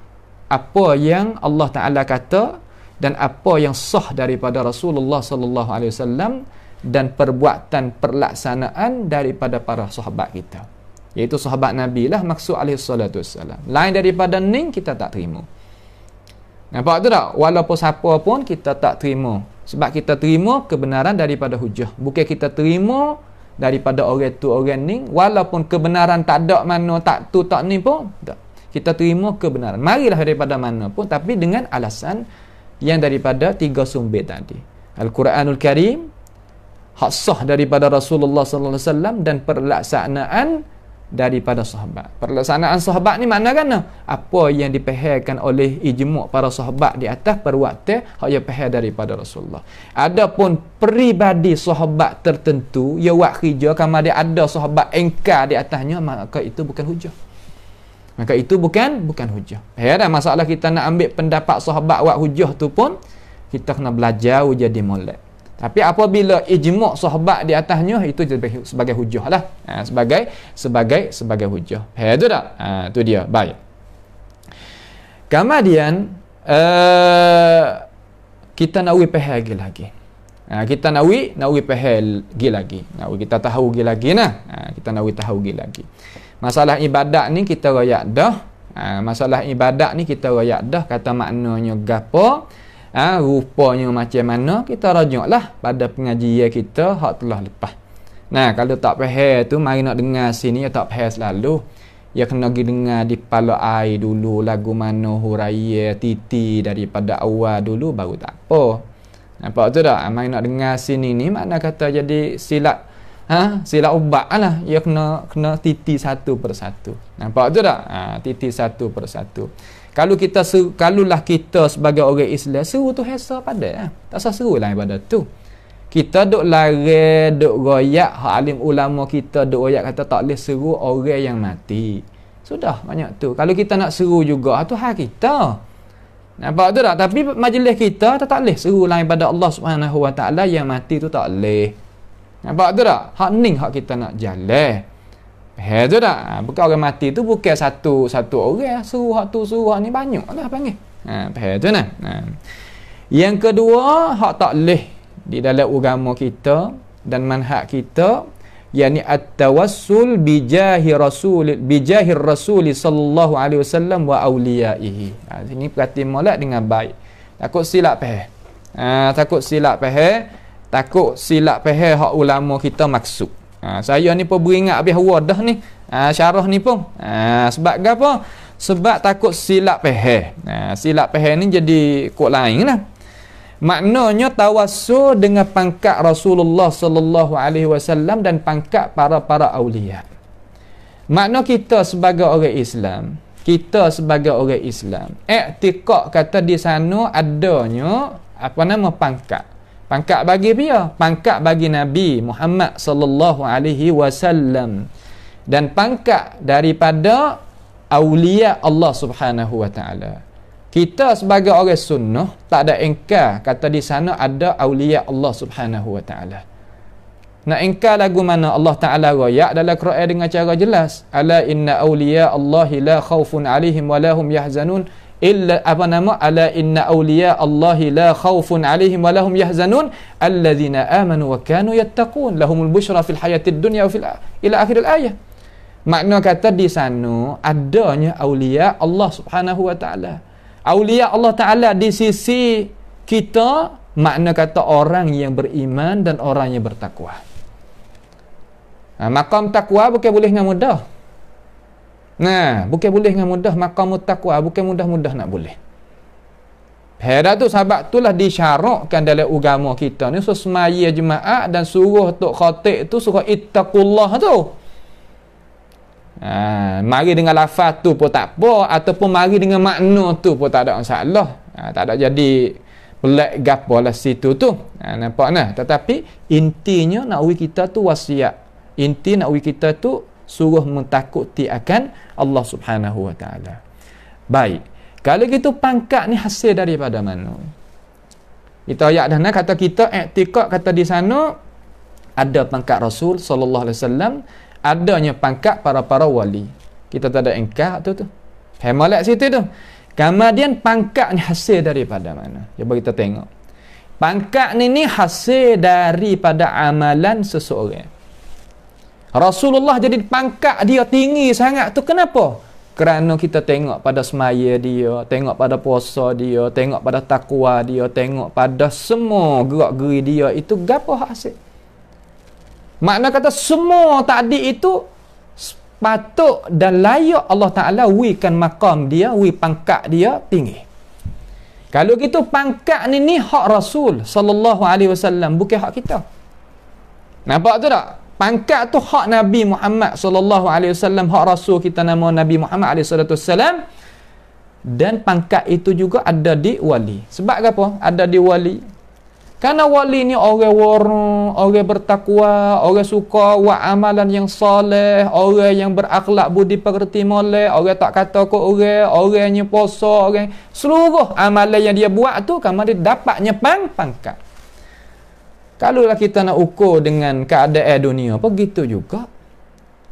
apa yang Allah Ta'ala kata dan apa yang sah daripada Rasulullah sallallahu alaihi wasallam dan perbuatan perlaksanaan daripada para sahabat kita, iaitu sahabat Nabi lah maksud alaihi salatu wassalam. Lain daripada ni kita tak terima. Nampak tu tak? Walaupun siapa pun kita tak terima, sebab kita terima kebenaran daripada hujah, bukan kita terima daripada orang tu orang ni, walaupun kebenaran tak ada mana tak tu tak ni pun tak. Kita terima kebenaran. Marilah daripada mana pun, tapi dengan alasan yang daripada 3 sumber tadi. Al-Quranul Karim, hak sah daripada Rasulullah sallallahu alaihi wasallam, dan pelaksanaan daripada sahabat. Pelaksanaan sahabat ni makna kan apa yang dipahamkan oleh ijma' para sahabat di atas perwaktu hak yang faham daripada Rasulullah. Adapun peribadi sahabat tertentu ya buat kerja kama dia ada sahabat engkar di atasnya, maka itu bukan hujah. Maka itu bukan hujah. Dah masalah kita nak ambil pendapat sahabat buat hujah tu pun kita kena belajar jadi molek. Tapi apabila ijma' sahabat di atasnya, itu sebagai hujah lah. Sebagai hujah. Itu tak? Itu dia. Baik. Kemudian kita nak faham lagi. Kita nak faham lagi. Kita tahu lagi nah. Kita nak tahu lagi. Masalah ibadat ni kita royak dah. Masalah ibadat ni kita royak dah. Kata maknanya gapo? Rupanya macam mana, kita rajuklah pada pengajian kita hak telah lepas. Nah, kalau tak faham tu mari nak dengar sini ya tak faham selalu. Ya kena pergi dengar di pala air dulu lagu mana huraya titi daripada awal dulu baru tak apa. Nampak tu tak? Mari nak dengar sini ni makna kata jadi silap silap ubat lah. Ya kena titi satu persatu. Nampak tu tak? Titi satu persatu. Kalulah kita sebagai orang Islam seru tu hasa pada tak usah seru lah ibadat tu. Kita duk lari, duk royak hak alim ulama kita duk royak kata tak boleh seru orang yang mati. Sudah banyak tu. Kalau kita nak seru juga tu hak kita. Nampak tu tak? Tapi majlis kita tak boleh seru lah ibadat Allah Subhanahu Wa Taala yang mati tu tak boleh. Nampak tu tak? Hak ning hak kita nak jalan. Tu tak? Bukan orang mati tu bukan satu orang suruh hak tu suruh hak ni banyak lah panggil. Tu nah. Yang kedua hak tak leh di dalam agama kita dan manhaj kita, yakni at-tawassul bijahi rasul sallallahu alaihi wasallam wa auliyaihi. Sini perhati molek dengan baik. Takut silap faham. Takut silap faham hak ulama kita maksud. Saya ni pun beringat habis wadah ni syarah ni pun sebab apa? Sebab takut silap faham. Silap faham ni jadi kok lain lah. Maknanya tawassul dengan pangkat Rasulullah sallallahu alaihi wasallam dan pangkat para aulia. Makna kita sebagai orang Islam, i'tiqad kata di sana adanya pangkat. Pangkat bagi dia, pangkat bagi Nabi Muhammad sallallahu alaihi wasallam dan pangkat daripada aulia Allah Subhanahu wa taala. Kita sebagai orang sunnah tak ada engkar kata di sana ada aulia Allah Subhanahu wa taala. Nak engkar lagu mana Allah Taala royak dalam Quran dengan cara jelas, ala inna aulia Allahi la khaufun alaihim wa lahum yahzanun illa ala inna awliya Allahi la khawfun alaihim wa lahum yahzanun alladhina amanu wa kanu yattaqun lahumul busyra fil hayatid dunya wa ila akhir al-ayah. Makna kata di sana adanya awliya Allah Subhanahu wa taala. Awliya Allah Taala di sisi kita makna kata orang yang beriman dan orang yang bertakwa. Maqam takwa bukan boleh dengan mudah. Bukan boleh dengan mudah. Maqam taqwa bukan mudah-mudah nak boleh. Pada tu sebab itulah disyarakkan dalam agama kita ni semaya jemaah dan suruh tok khatib tu suruh ittaqullah tu. Mari dengan lafaz tu pun tak apa ataupun mari dengan makna tu pun tak ada masalah. Tak ada jadi pelak gapo lah situ tu. Nampak nah. Tetapi intinya nak kita tu wasiat. Inti nak kita tu suruh mentakuti akan Allah Subhanahu wa taala. Baik. Kalau gitu pangkat ni hasil daripada mana? Kita ayat dah nak kata kita i'tiqad kata di sana ada pangkat Rasul sallallahu alaihi wasallam, adanya pangkat para wali. Kita tak ada engkar tu. Hemalak situ tu. Kemudian pangkat ni hasil daripada mana? Cuba kita tengok. Pangkat ni hasil daripada amalan seseorang. Rasulullah jadi pangkat dia tinggi sangat tu kenapa? Kerana kita tengok pada semaya dia, tengok pada puasa dia, tengok pada takwa dia, tengok pada semua gerak-geri dia itu gapo hasil? Makna kata semua takdir itu patut dan layak Allah Ta'ala wikan maqam dia, pangkat dia tinggi. Kalau gitu pangkat ni hak Rasul sallallahu alaihi wasallam, bukan hak kita. Nampak tu tak? Pangkat tu hak Nabi Muhammad sallallahu alaihi wasallam, hak Rasul kita nama Nabi Muhammad alaihi salatu wasallam. Dan pangkat itu juga ada di wali. Sebab apa? Ada di wali. Karena wali ni orang warna, orang bertakwa, orang suka buat amalan yang soleh, orang yang berakhlak budi pekerti molek, orang tak kata ke orang yang puasa, orang seluruh amalan yang dia buat tu kan dia dapatnya pangkat. Kalaulah kita nak ukur dengan keadaan dunia, begitu juga.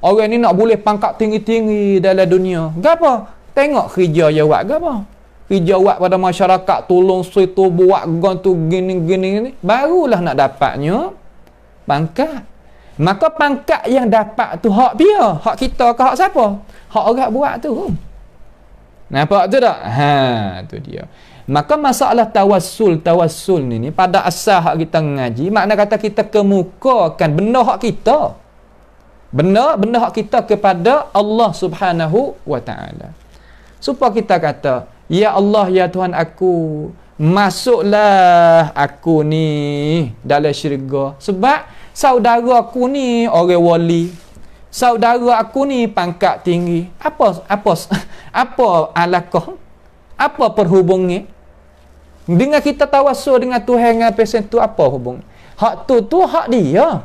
Orang ni nak boleh pangkat tinggi-tinggi dalam dunia. Gapo? Tengok kerja dia buat gapo? Kerja buat pada masyarakat, tolong situ buat gon tu gini, barulah nak dapatnya pangkat. Maka pangkat yang dapat tu hak dia, hak kita ke hak siapa? Hak orang buat tu. Nampak tu tak? Tu dia. Maka masalah tawassul ni pada asal hak kita ngaji, makna kata kita kemukakan benda hak kita. Benda hak kita kepada Allah Subhanahu wa taala. Supaya kita kata, ya Allah, ya Tuhan aku, masuklah aku ni dalam syurga. Sebab saudara aku ni orang wali. Saudara aku ni pangkat tinggi. Apa alaqah? Apa perhubungannya? Dengan kita tawassul dengan Tuhan dengan pesen tu, apa hubung? Hak tu hak dia.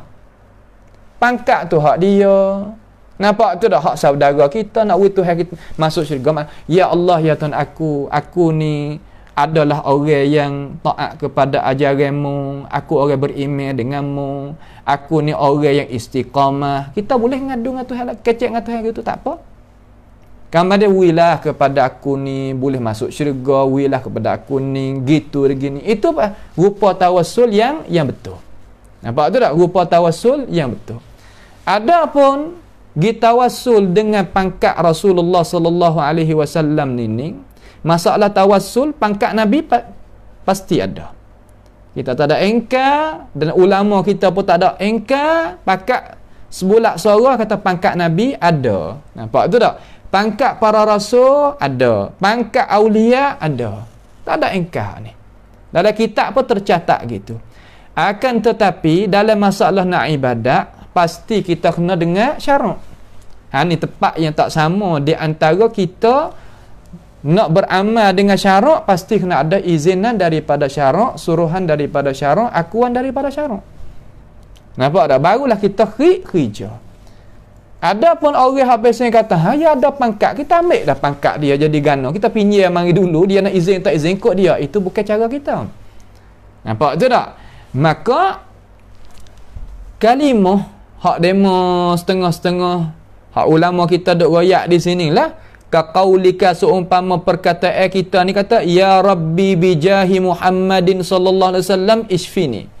Pangkat tu hak dia. Nampak tu dah hak saudara kita nak wui Tuhan kita masuk syurga. Ya Allah, ya Tuhan aku ni adalah orang yang taat kepada ajaranmu, aku orang beriman denganmu, aku ni orang yang istiqamah. Kita boleh ngadu dengan Tuhan, kecek dengan Tuhan gitu, tak apa. Kamu dia wilah kepada aku ni boleh masuk syurga, wilah kepada aku ni gitu begini. Itu rupa tawassul yang betul. Nampak tu tak? Rupa tawassul yang betul. Adapun tawassul dengan pangkat Rasulullah sallallahu alaihi wasallam ni, masalah tawassul pangkat Nabi pasti ada. Kita tak ada engkar, dan ulama kita pun tak ada engkar. Pakat sebulak suara kata pangkat Nabi ada. Nampak tu tak? Pangkat para rasul ada, pangkat aulia ada. Tak ada engkar ni. Dalam kitab pun tercatat gitu. Akan tetapi dalam masalah nak ibadat, pasti kita kena dengar syarat. Ni tepat yang tak sama di antara kita nak beramal dengan syarat, pasti kena ada izinan daripada syarat, suruhan daripada syarat, akuan daripada syarat. Nampak tak? Barulah kita kerja. Adapun orang habis yang kata, ya ada pangkat, kita ambil dah pangkat dia jadi gana. Kita pinjam mari dulu, dia nak izin tak izin ikut dia. Itu bukan cara kita. Nampak tu tak? Maka kalimah hak demo setengah-setengah, hak ulama kita duk royak di sinilah, ka qaulika seumpama perkataan kita ni kata, ya rabbi bijahi Muhammadin sallallahu alaihi wasallam isfini.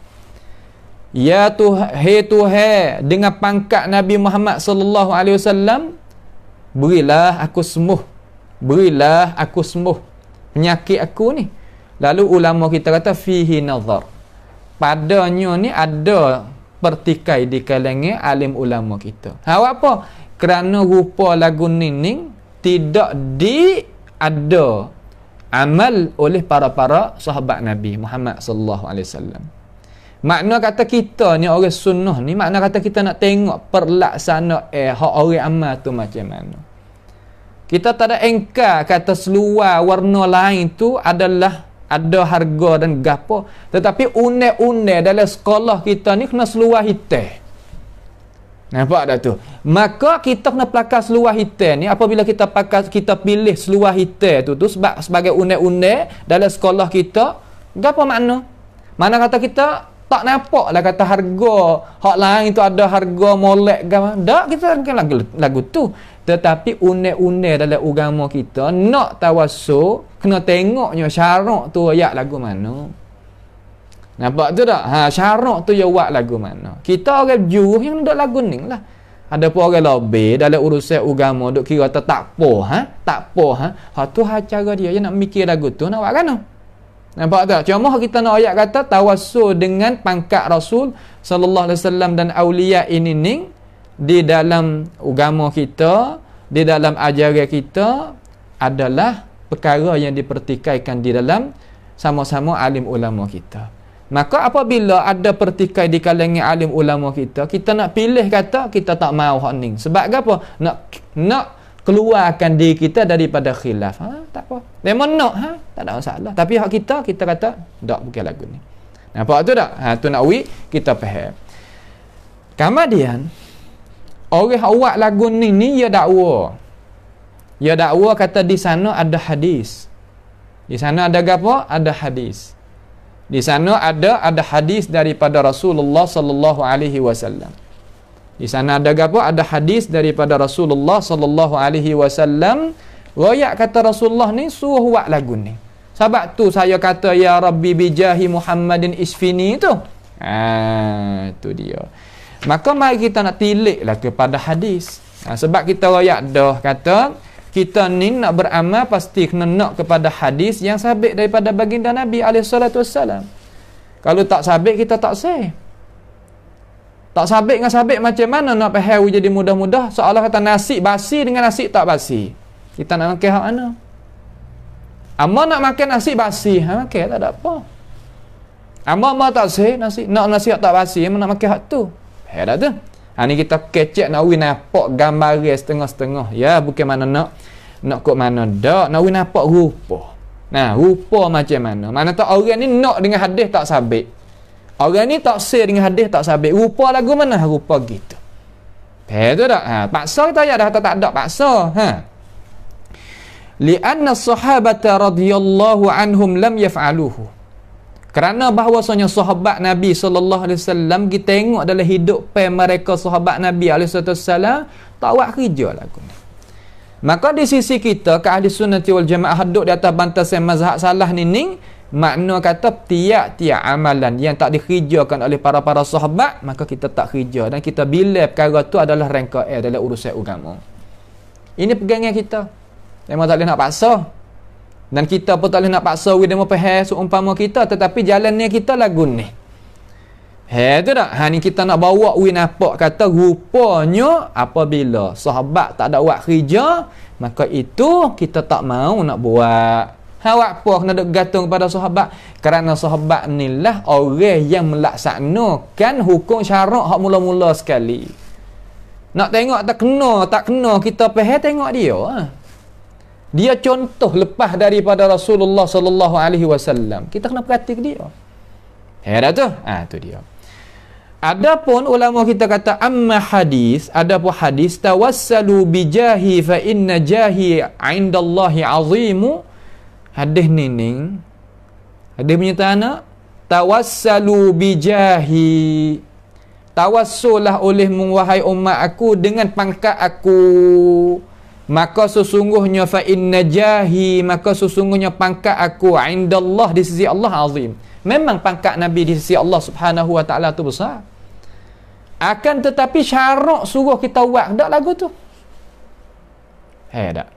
Ya Tuhan, dengan pangkat Nabi Muhammad sallallahu alaihi wasallam, berilah aku sembuh. Berilah aku sembuh penyakit aku ni. Lalu ulama kita kata fihi nazar. Padanya ni ada pertikai di kalangan alim ulama kita. Apa? Kerana rupa lagu nining tidak ada amal oleh para sahabat Nabi Muhammad sallallahu alaihi wasallam. Makna kata kita ni orang sunnah ni, makna kata kita nak tengok perlaksanaan hak orang amal tu macam mana. Kita tak ada engkar kata seluar warna lain tu adalah ada harga dan gapo, tetapi une-une dalam sekolah kita ni kena seluar hitam. Nampak tak tu? Maka kita kena pakai seluar hitam ni. Apabila kita pilih seluar hitam tu sebab sebagai une-une dalam sekolah kita, gapo makna? Mana kata kita tak nampak lah kata harga hak lain tu ada harga molek ke apa. Tak, kita kan lagu tu. Tetapi une-une dalam agama kita nak tawassul, kena tengoknya syarat tu ayat lagu mana. Nampak tu tak? Syarat tu ya buat lagu mana. Kita orang juruh yang duk lagu ni lah. Ada pun orang lebih dalam urusan agama duk kira tak apa, tak apa, tu cara dia nak mikir lagu tu nak buat kan? Nampak tak? Cuma kita nak ayat kata tawassul dengan pangkat Rasul sallallahu alaihi wasallam dan aulia ini ning di dalam agama kita, di dalam ajaran kita adalah perkara yang dipertikaikan di dalam sama-sama alim ulama kita. Maka apabila ada pertikai di kalangan alim ulama kita, kita nak pilih kata kita tak mau hak ni. Sebab apa? Nak keluarkan diri kita daripada khilaf. Tak apa. Memang nak, tak ada masalah. Tapi hak kita kata tak bukan lagu ni. Nampak tu tak? Tu nak kita faham. Kemudian orang awak lagu ni dia dakwa. Dia dakwa kata di sana ada hadis. Di sana ada apa? Ada hadis. Di sana ada hadis daripada Rasulullah sallallahu alaihi wasallam. Di sana ada apa? Ada hadis daripada Rasulullah sallallahu alaihi wasallam. Royak kata Rasulullah ni suruh buat lagu ni. Sebab tu saya kata ya Rabbi bijahi Muhammadin isfini tu. Tu dia. Maka mari kita nak tiliklah kepada hadis. Sebab kita royak dah kata kita ni nak beramal pasti kena nak kepada hadis yang sabit daripada baginda Nabi SAW. Kalau tak sabit kita tak sah. Tak sabit dengan sabit macam mana nak faham jadi mudah-mudah seolah kata nasi basi dengan nasi tak basi. Kita nak makan hak mana? Amma nak makan nasi basi, makan tak ada apa. Amma tak sah nasi, nak nasi tak basi, nak makan hak tu. Dah tu. Ni kita kecek nak nampak gambar setengah-setengah. Ya, bukan mana nak kok mana dak, nak nampak rupa. Rupa macam mana? Mana tak orang ni nak dengan hadis tak sabit. Orang ni tak share dengan hadis tak sabit. Rupa lagu mana? Rupa gitu. Tu tak? Paksa kita ayat dah tak ada paksa. Li'anna sahabata radhiyallahu anhum lam yaf'aluhu. Kerana bahawasanya sahabat Nabi sallallahu alaihi wasallam kita tengok dalam hidup mereka sahabat Nabi alaihi wasallam tak buat kerja lagu ni. Maka di sisi kita ke ahli sunnati wal jamaah duduk di atas bantasan mazhab salah ni makna kata tiap-tiap amalan yang tak dikerjakan oleh para sahabat maka kita tak kerja dan kita bila perkara tu adalah rangka dalam urusan agama. Ini pegangan kita. Memang tak boleh nak paksa. Dan kita pun tak boleh nak paksa dia mau faham seumpama kita tetapi jalannya kita lagu ni. Tu tak? Ni kita nak bawa nampak kata rupanya apabila sahabat tak ada buat kerja maka itu kita tak mau nak buat. Awak apa kena duk gantung kepada sahabat? Kerana sahabat ni lah orang yang melaksanakan hukum syarak hak mula-mula sekali. Nak tengok tak kena kita faham tengok dia. Dia contoh lepas daripada Rasulullah sallallahu alaihi wasallam. Kita kena perhati ke dia. Dah tu? Tu dia. Adapun ulama kita kata amma hadis, adapun hadis tawassalu bijahi fa inna jahi 'indallahi 'azimu. Hadis ni hadis punya tanah tawassalu bijahi. Tawassullah olehmu wahai umat aku dengan pangkat aku. Maka sesungguhnya fa inna jahi, maka sesungguhnya pangkat aku indallah di sisi Allah azim. Memang pangkat Nabi di sisi Allah Subhanahu wa taala tu besar. Akan tetapi syarak suruh kita buat dak lagu tu. Tak.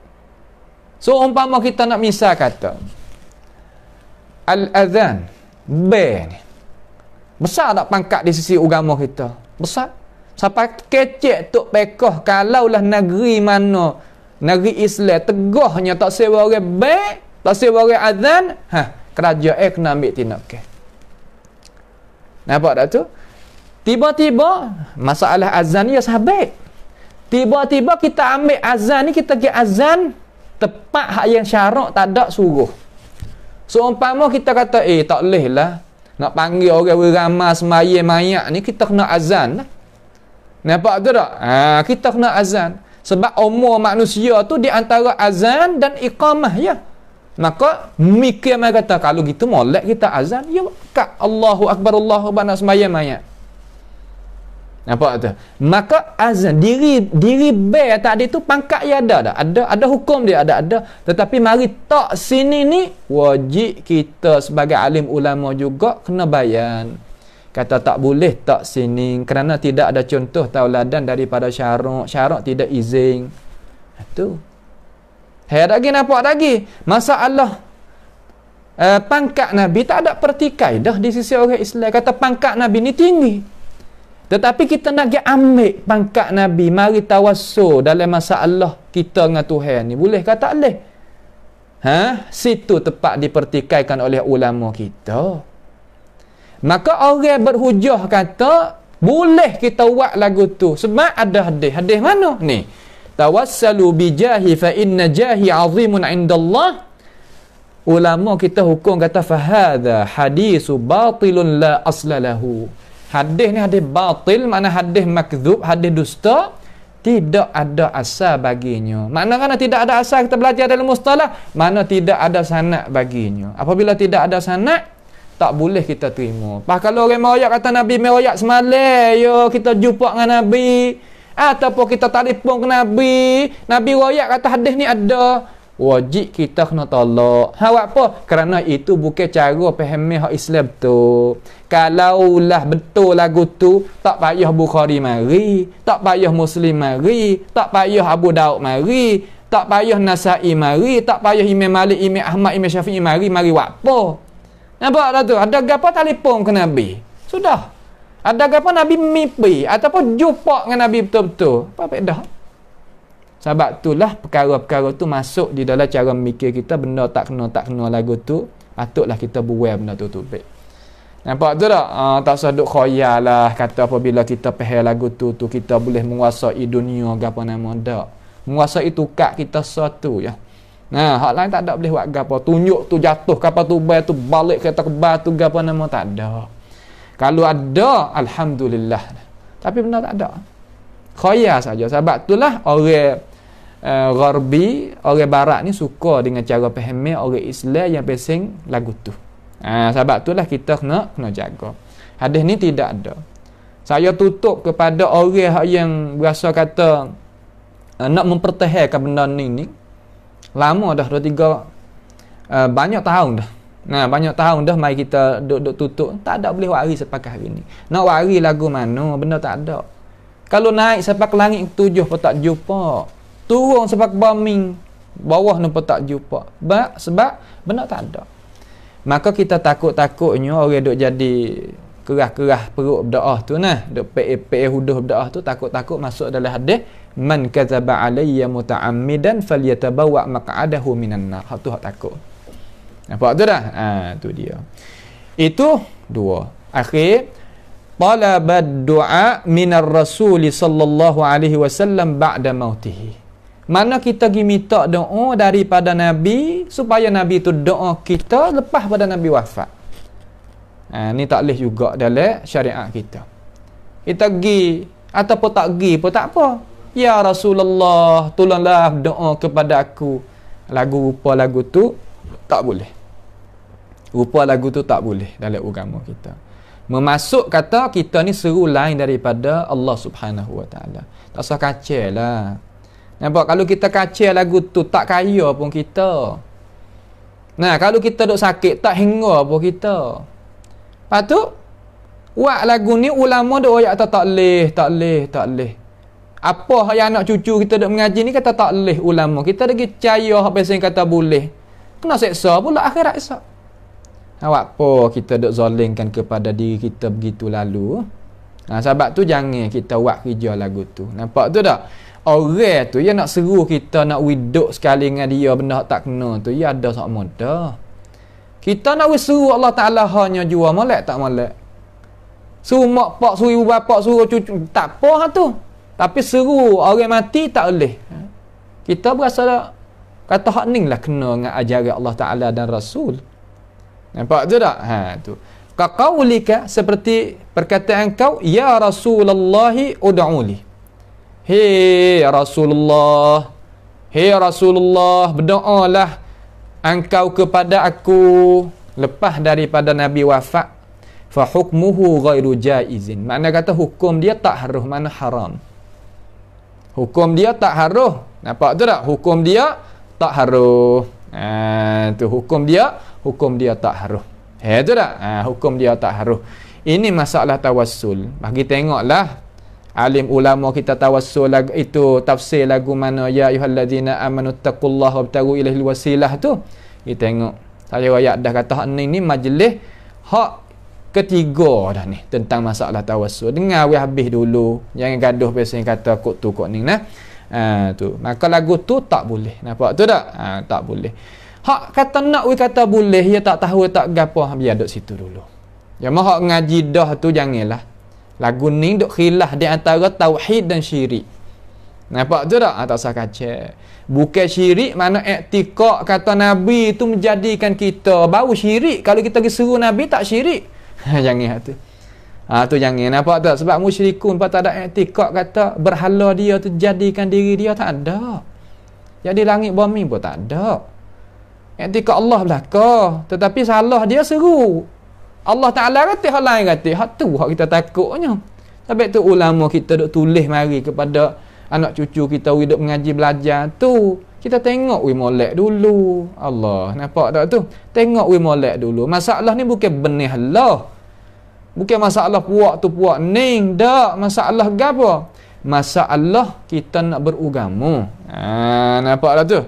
So umpama kita nak misal kata al-adhan ni. Besar tak pangkat di sisi agama kita? Besar. Sampai kecek tok pekoh kalaulah negeri mana negeri Islam tegahnya tak sewa orang baik, tak sewa orang azan, kerajaan kena ambil tindakan. Nampak tak tu? Tiba-tiba masalah azan ni sahabat. Tiba-tiba kita ambil azan ni, kita pergi azan tepat hak yang syarak tak ada suruh. So umpama kita kata tak boleh lah nak panggil orang beramai sembahyang mayat ni kita kena azan lah. Nampak tu tak? Kita kena azan. Sebab umur manusia tu di antara azan dan iqamah ya. Maka mikir mai kata kalau gitu molek kita azan ya kak Allahu akbar Allahu akbar nak sembahyang mayat. Nampak tu? Maka azan diri bay tadi tu pangkat dia ada hukum dia ada tetapi mari tak sini ni wajib kita sebagai alim ulama juga kena bayan. Kata tak boleh tak sini kerana tidak ada contoh tauladan daripada syarak tidak izin. Itu. Lagi nampak lagi masalah pangkat Nabi tak ada pertikai dah di sisi orang Islam. Kata pangkat Nabi ni tinggi. Tetapi kita nak pergi ambil pangkat Nabi, mari tawassul dalam masalah kita dengan Tuhan ni. Boleh ke tak boleh? Situ tepat dipertikaikan oleh ulama kita. Maka orang berhujah kata boleh kita buat lagu tu sebab ada hadis. Hadis mana ni? Tawassalu bijahi fa inna jahi azimun indallah. Ulama kita hukum kata fahadha hadisu batilun la aslalahu. Hadis ni hadis batil, makna hadis makdzub, hadis dusta, tidak ada asal baginya. Makna kerana tidak ada asal kita belajar dalam mustalah, mana tidak ada sanad baginya. Apabila tidak ada sanad, tak boleh kita terima. Pas kalau orang meroyak kata Nabi meroyak semalam, yo kita jumpa dengan Nabi, ataupun kita telefon ke Nabi, Nabi royak kata hadis ni ada, wajib kita kena tolak. Apa? Kerana itu bukan cara fahami hak Islam tu. Kalaulah betul lagu tu, tak payah Bukhari mari, tak payah Muslim mari, tak payah Abu Daud mari, tak payah Nasai mari, tak payah Imam Malik, Imam Ahmad, Imam Syafi'i mari buat apa? Nampak tak tu? Ada gapo telefon ke Nabi? Sudah. Ada gapo Nabi mimpi ataupun jumpa dengan Nabi betul-betul? Apa dah? Sebab itulah perkara-perkara tu masuk di dalam cara mikir kita. Benda tak kena lagu tu, patutlah kita buai benda tu baik. Nampak tu tak? Tak usah duk khoyal lah kata apabila kita faham lagu tu kita boleh menguasai dunia ke apa nama dak. Menguasai tukar kita satu ya. Nah, hak lain tak ada boleh buat gapo. Tunjuk tu jatuh kapal tu bai tu balik kereta kebal tu gapo nama tak ada. Kalau ada alhamdulillah. Tapi benda tak ada. Khoyal saja. Sebab itulah orang Gharbi, orang barat ni suka dengan cara faham orang Islam yang pesing lagu tu. Sebab itulah kita kena jaga. Hadis ni tidak ada. Saya tutup kepada orang yang berasa kata nak mempertahankan benda ni lama dah 2-3 banyak tahun dah. Banyak tahun dah mai kita duk tutup. Tak ada boleh wari sepakat hari ni. Nak wari lagu mana benda tak ada. Kalau naik sepak langit 7 pun tak jumpa. Turun sepak bumi bawah pun tak jumpa. Sebab benda tak ada. Maka kita takut-takutnya orang duk jadi kerah-kerah perut berdoa tu duk pe huduh berdoa tu, takut-takut masuk dalam hadis man kadzaba alayya muta'ammidan falyatabawwa maq'adahu minan nar. Tu hak takut. Nampak tu dah? Tu dia. Itu dua. Akhir talabad du'a minar rasul sallallahu alaihi wasallam ba'da mautihi. Mana kita pergi minta doa daripada Nabi supaya Nabi tu doa kita lepas pada Nabi wafat. Ni tak boleh juga dalam syariat kita. Kita pergi ataupun tak pergi pun tak apa. Ya Rasulullah, tolonglah doa kepada aku. Rupa lagu tu tak boleh. Rupa lagu tu tak boleh dalam agama kita. Memasuk kata kita ni seru lain daripada Allah Subhanahu Wa Taala. Tak usah kacau lah. Nampak? Kalau kita kacau lagu tu, tak kaya pun kita. Kalau kita duk sakit, tak hingga pun kita. Lepas tu, buat lagu ni, ulama duk royak tak boleh. Apa yang anak cucu kita duk mengaji ni, kata tak boleh ulama. Kita lagi percaya apa yang kata boleh. Kena seksa pula akhirat esok. Apa kita duk zalimkan kepada diri kita begitu lalu. Sebab tu jangan kita buat kerja lagu tu. Nampak tu tak? Orang tu yang nak seru kita nak widuk sekali dengan dia benda tak kena tu ya ada sok muda. Kita nak seru Allah Taala hanya jua molek tak molek. Suruh mak pak, suruh ibu bapak, suruh cucu tak apa tu. Tapi seru orang mati tak boleh. Kita berasa kata hak ni lah kena dengan ajaran Allah Taala dan Rasul. Nampak tu tak? Tu. Kaqaulika seperti perkataan kau ya Rasulullah ud'uli. Hei Rasulullah, berdoalah engkau kepada aku lepas daripada Nabi wafat. Fa hukmuhu ghairu jaizin. Makna kata hukum dia tak harus, mana haram. Hukum dia tak harus. Nampak tu tak? Hukum dia tak harus. Tu hukum dia tak harus. Tu tak? Hukum dia tak harus. Ini masalah tawassul. Bagi tengoklah alim ulama kita tawassul itu tafsir lagu mana ya ayyuhallazina amanu taqullaha wabtagu ilaihil wasilah tu. Kita tengok Saya royak dah kata hak ni majlis hak ketiga dah ni tentang masalah tawassul. Dengar we habis dulu. Jangan gaduh pasal kata kok tu kok ni nah. Tu. Maka lagu tu tak boleh. Nampak tu tak? Tak boleh. Hak kata nak we kata boleh, dia tak tahu tak gapo, biar duduk situ dulu. Ya mah hak ngaji dah tu janganlah. Lagu ni duk khilaf di antara tauhid dan syirik. Nampak tu tak? Tak usah kacau. Bukan syirik mana iktikad kata Nabi tu menjadikan kita baru syirik. Kalau kita pergi seru Nabi tak syirik. Jangan tu. Tu jangan. Nampak tak? Sebab musyrikun pun tak ada iktikad kata berhala dia tu jadikan diri dia, tak ada. Jadi langit bumi pun tak ada. Iktikad Allah belaka. Tetapi salah dia seru. Allah Ta'ala kata hal lain kata. Hak tu hak kita takutnya. Sebab tu ulama kita duk tulis mari kepada anak cucu kita hidup mengaji belajar tu. Kita tengok we molek dulu. Allah, nampak tak tu? Tengok we molek dulu. Masalah ni bukan benih Allah. Bukan masalah puak tu puak ning. Tak. Masalah gapo? Masalah kita nak beragama. Nampak tak tu?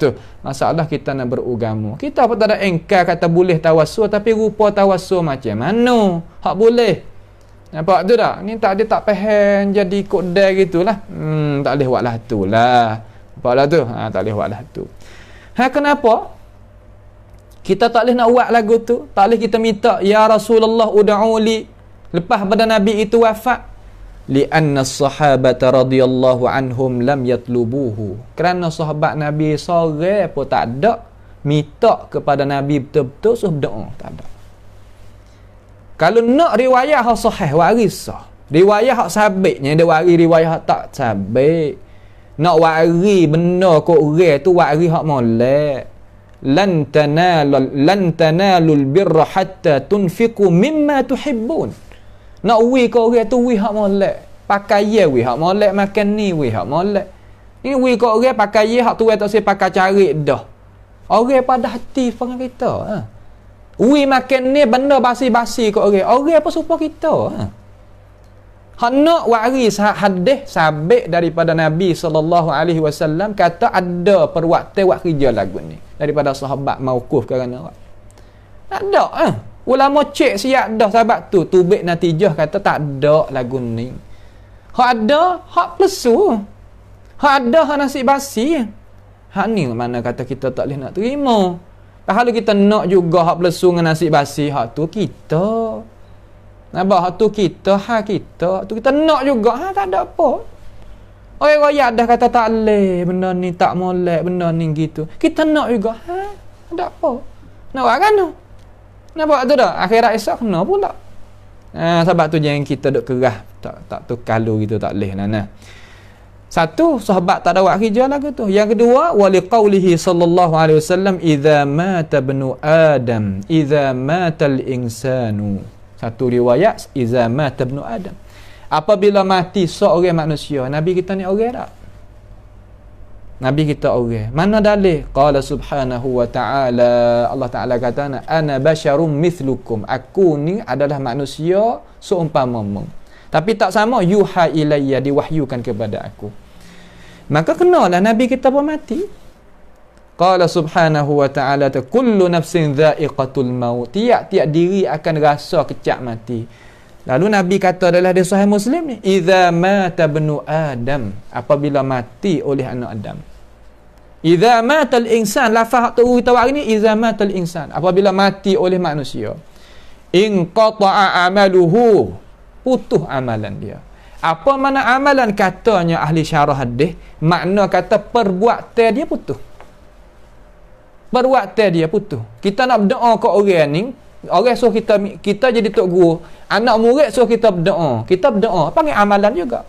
Tu. Masalah kita nak beragama. Kita pun tak ada engkar kata boleh tawassul, tapi rupa tawassul macam mana? Hak boleh. Nampak tu tak? Ni tak ada tak faham jadi ikut dah gitulah. Tak boleh buatlah tu lah. Nampaklah tu? Tak boleh buatlah tu. Kenapa? Kita tak boleh nak buat lagu tu. Tak boleh kita minta ya Rasulullah ud'uli lepas pada Nabi itu wafat. Li'anna as-sahabata radhiyallahu anhum lam yatlubuhu. Kerana sahabat Nabi sore pun tak ada minta kepada Nabi betul-betul suruh berdoa, tak ada. Kalau nak riwayat hak sahih waris sah. Riwayat hak sabitnya dia waris, riwayat hak tak sabit. Nak waris benda kok orang tu waris hak molek. Lan tanalul birra hatta tunfiqu mimma tuhibbun. Nak wi kau orang tu wi hak molek. Pakai ye wi hak molek, makan ni wi hak molek. Ni wi kau orang pakai ye hak tu tak saya pakai cari dah. Orang pada hati pengen kita. Wi makan ni benda basi-basi kau orang. Orang apa supaya kita? Hak nak waris hadis sabit daripada Nabi SAW kata ada perwaktu buat kerja lagu ni daripada sahabat mauquf kerana ada. Ulama cek siap dah sahabat tu tubik natijah kata tak ada lagu ni. Hak ada hak plesu. Hak ada hak nasi basi. Hak ni mana kata kita tak boleh nak terima. Kalau kita nak juga hak plesu dengan nasi basi, hak tu kita. Nampak hak tu kita, hak kita. Tu kita nak juga, tak ada apa. Orang royak dah kata tak boleh, benda ni tak molek, benda ni gitu. Kita nak juga, ada apa. Nak buat kan tu? Nampak tu dah? Akhirat esok kena pula. Sebab tu jangan kita duk kerah. Tak tu kalau gitu tak boleh. Nah. Satu, sahabat tak ada buat kerja lagu tu. Yang kedua, wali qawlihi sallallahu alaihi wasallam, idza mata ibnu Adam, idza mata al-insanu. Satu riwayat, idza mata ibnu Adam. Apabila mati seorang manusia, Nabi kita ni orang tak? Nabi kita orang. Mana dalil? Qala subhanahu wa ta'ala, Allah Ta'ala kata, ana basyarum mithlukum. Aku ni adalah manusia seumpamamu. Tapi tak sama, yuha ilayya, diwahyukan kepada aku. Maka kenalah Nabi kita pun mati. Qala subhanahu wa ta'ala, kullu nafsin dha'iqatul maut. Tiap-tiap diri akan rasa kecak mati. Lalu Nabi kata adalah di Sahih Muslim ni, idza mata ibnu Adam, apabila mati oleh anak Adam. Idza mata al-insan, lafaz tu kita hari ni, idza mata al-insan, apabila mati oleh manusia. In qata'a amaluhu, putus amalan dia. Apa mana amalan? Katanya ahli syarah hadis, makna kata perbuatan dia putus. Perbuatan dia putus. Kita nak berdoa ke orang ni, orang suruh kita jadi tok guru, anak murid suruh kita berdoa. Kita berdoa, panggil amalan juga.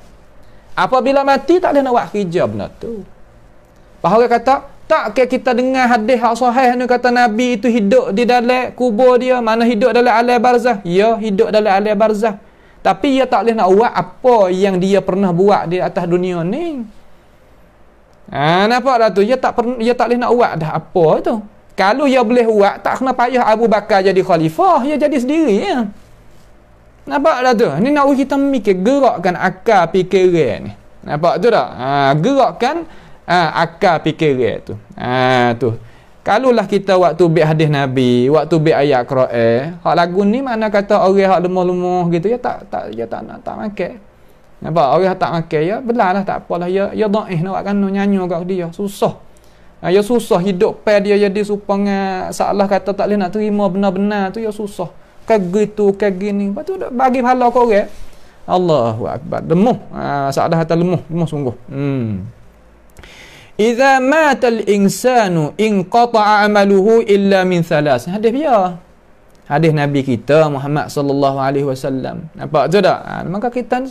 Apabila mati tak boleh nak buat kerja benda tu. Bahawa kata, tak ke kita dengar hadis hak sahih ni kata Nabi itu hidup di dalam kubur dia, mana hidup dalam alam barzah? Ya, hidup dalam alam barzah. Tapi dia tak boleh nak buat apa yang dia pernah buat di atas dunia ni. Nampak dah tu? Dia tak boleh nak buat dah apa tu. Kalau dia boleh buat, tak kena payah Abu Bakar jadi khalifah, dia jadi sendiri ya. Nampak dah tu? Ni nak kita mikir, gerakkan akal fikiran ni. Nampak tu tak? Gerakkan akal fikiran tu. Tu. Kalaulah kita waktu baik hadis Nabi, waktu baik ayat Quran, hak lagu ni mana kata orang hak lemah-lemah gitu ya tak nak tak makan. Nampak orang tak makan ya belalah tak apalah ya dhaif nak kan nyanyi kat dia susah. Ya susah hidup pai dia jadi supaya salah kata tak boleh nak terima benar-benar tu ya susah. Kagitu kagini. Lepas tu bagi pahala kau orang. Allahu akbar. Lemah. Salah kata lemah sungguh. Idza mata al-insanu inqata'a 'amaluhu illa min thalas. Hadis dia. Hadis Nabi kita Muhammad sallallahu alaihi wasallam. Nampak tu tak? Maka kita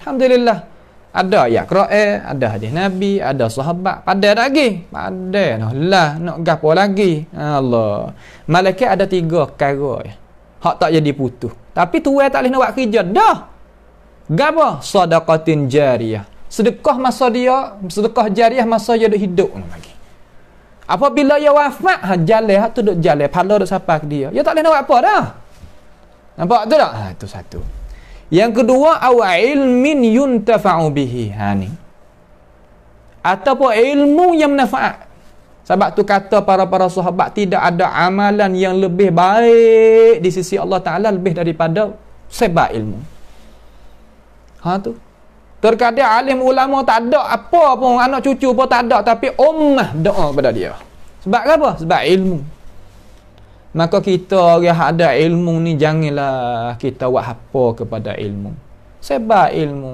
alhamdulillah ada ayat Quran, ada hadis Nabi, ada sahabat. Pandai lagi. Pandai lah nak gapo lagi. Allah. Malaikat ada 3 perkara. Hak tak jadi putus. Tapi tuan tak boleh nak buat kerja dah. Gapo? Sadaqatin jariyah. Sedekah masa dia, sedekah jariah masa dia hidup lagi. Apabila dia wafat, jalan tu duk jalan, pahala duk sampai ke dia. Dia tak boleh nak buat apa dah. Nampak tu tak? Itu satu. Yang kedua, aw ilmin yuntafa'u bihi. Ni. Ataupun ilmu yang manfaat. Sebab tu kata para sahabat tidak ada amalan yang lebih baik di sisi Allah Taala lebih daripada sebab ilmu. Tu. Terkadang alim ulama tak ada apa pun, anak cucu pun tak ada, tapi ummah doa kepada dia. Sebab apa? Sebab ilmu. Maka kita yang ada ilmu ni janganlah kita buat apa kepada ilmu. Sebab ilmu.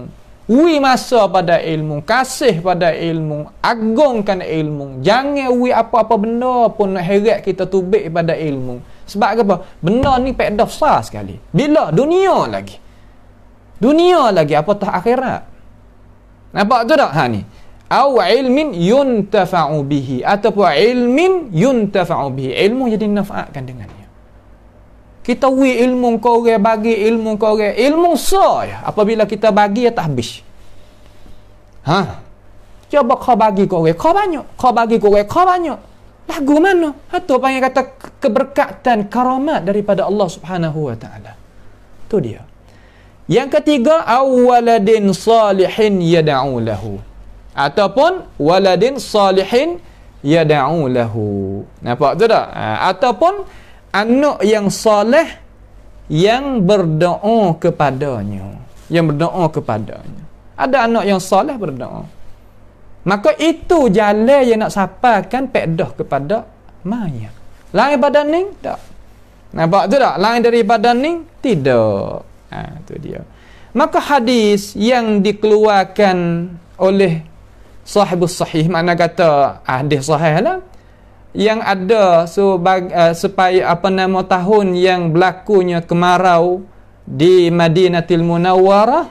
Wi masa pada ilmu, kasih pada ilmu, agungkan ilmu. Jangan wi apa-apa benda pun nak heret kita tubik pada ilmu. Sebab apa? Benda ni faedah besar sekali. Bila dunia lagi. Dunia lagi apatah akhirat. Nampak tu tak? Ni. Aw ilmin yuntafa'u bihi ataupun ilmin yuntafa'u bihi. Ilmu jadi nafaatkan dengannya. Kita wi ilmu kau orang, bagi ilmu kau orang. Ilmu saya apabila kita bagi ya tak habis. Coba kau bagi kau orang, kau banyak. Kau bagi kau orang, kau banyak. Lagu mana? Itu panggil kata keberkatan, karamat daripada Allah Subhanahu wa taala. Tu dia. Yang ketiga, awaladin salihin yad'u lahu. Ataupun waladin salihin yad'u lahu. Nampak tu tak? Ataupun anak yang soleh yang berdoa kepadanya. Yang berdoa kepadanya. Ada anak yang soleh berdoa. Maka itu jalan yang nak sampaikan pedah kepada mayat. Lain badan ni? Tak. Nampak tu tak? Lain daripada ni? Tidak. Itu dia. Maka hadis yang dikeluarkan oleh sahibus sahih, makna kata hadis sahih lah, yang ada supaya tahun yang berlakunya kemarau di Madinatul Munawwarah,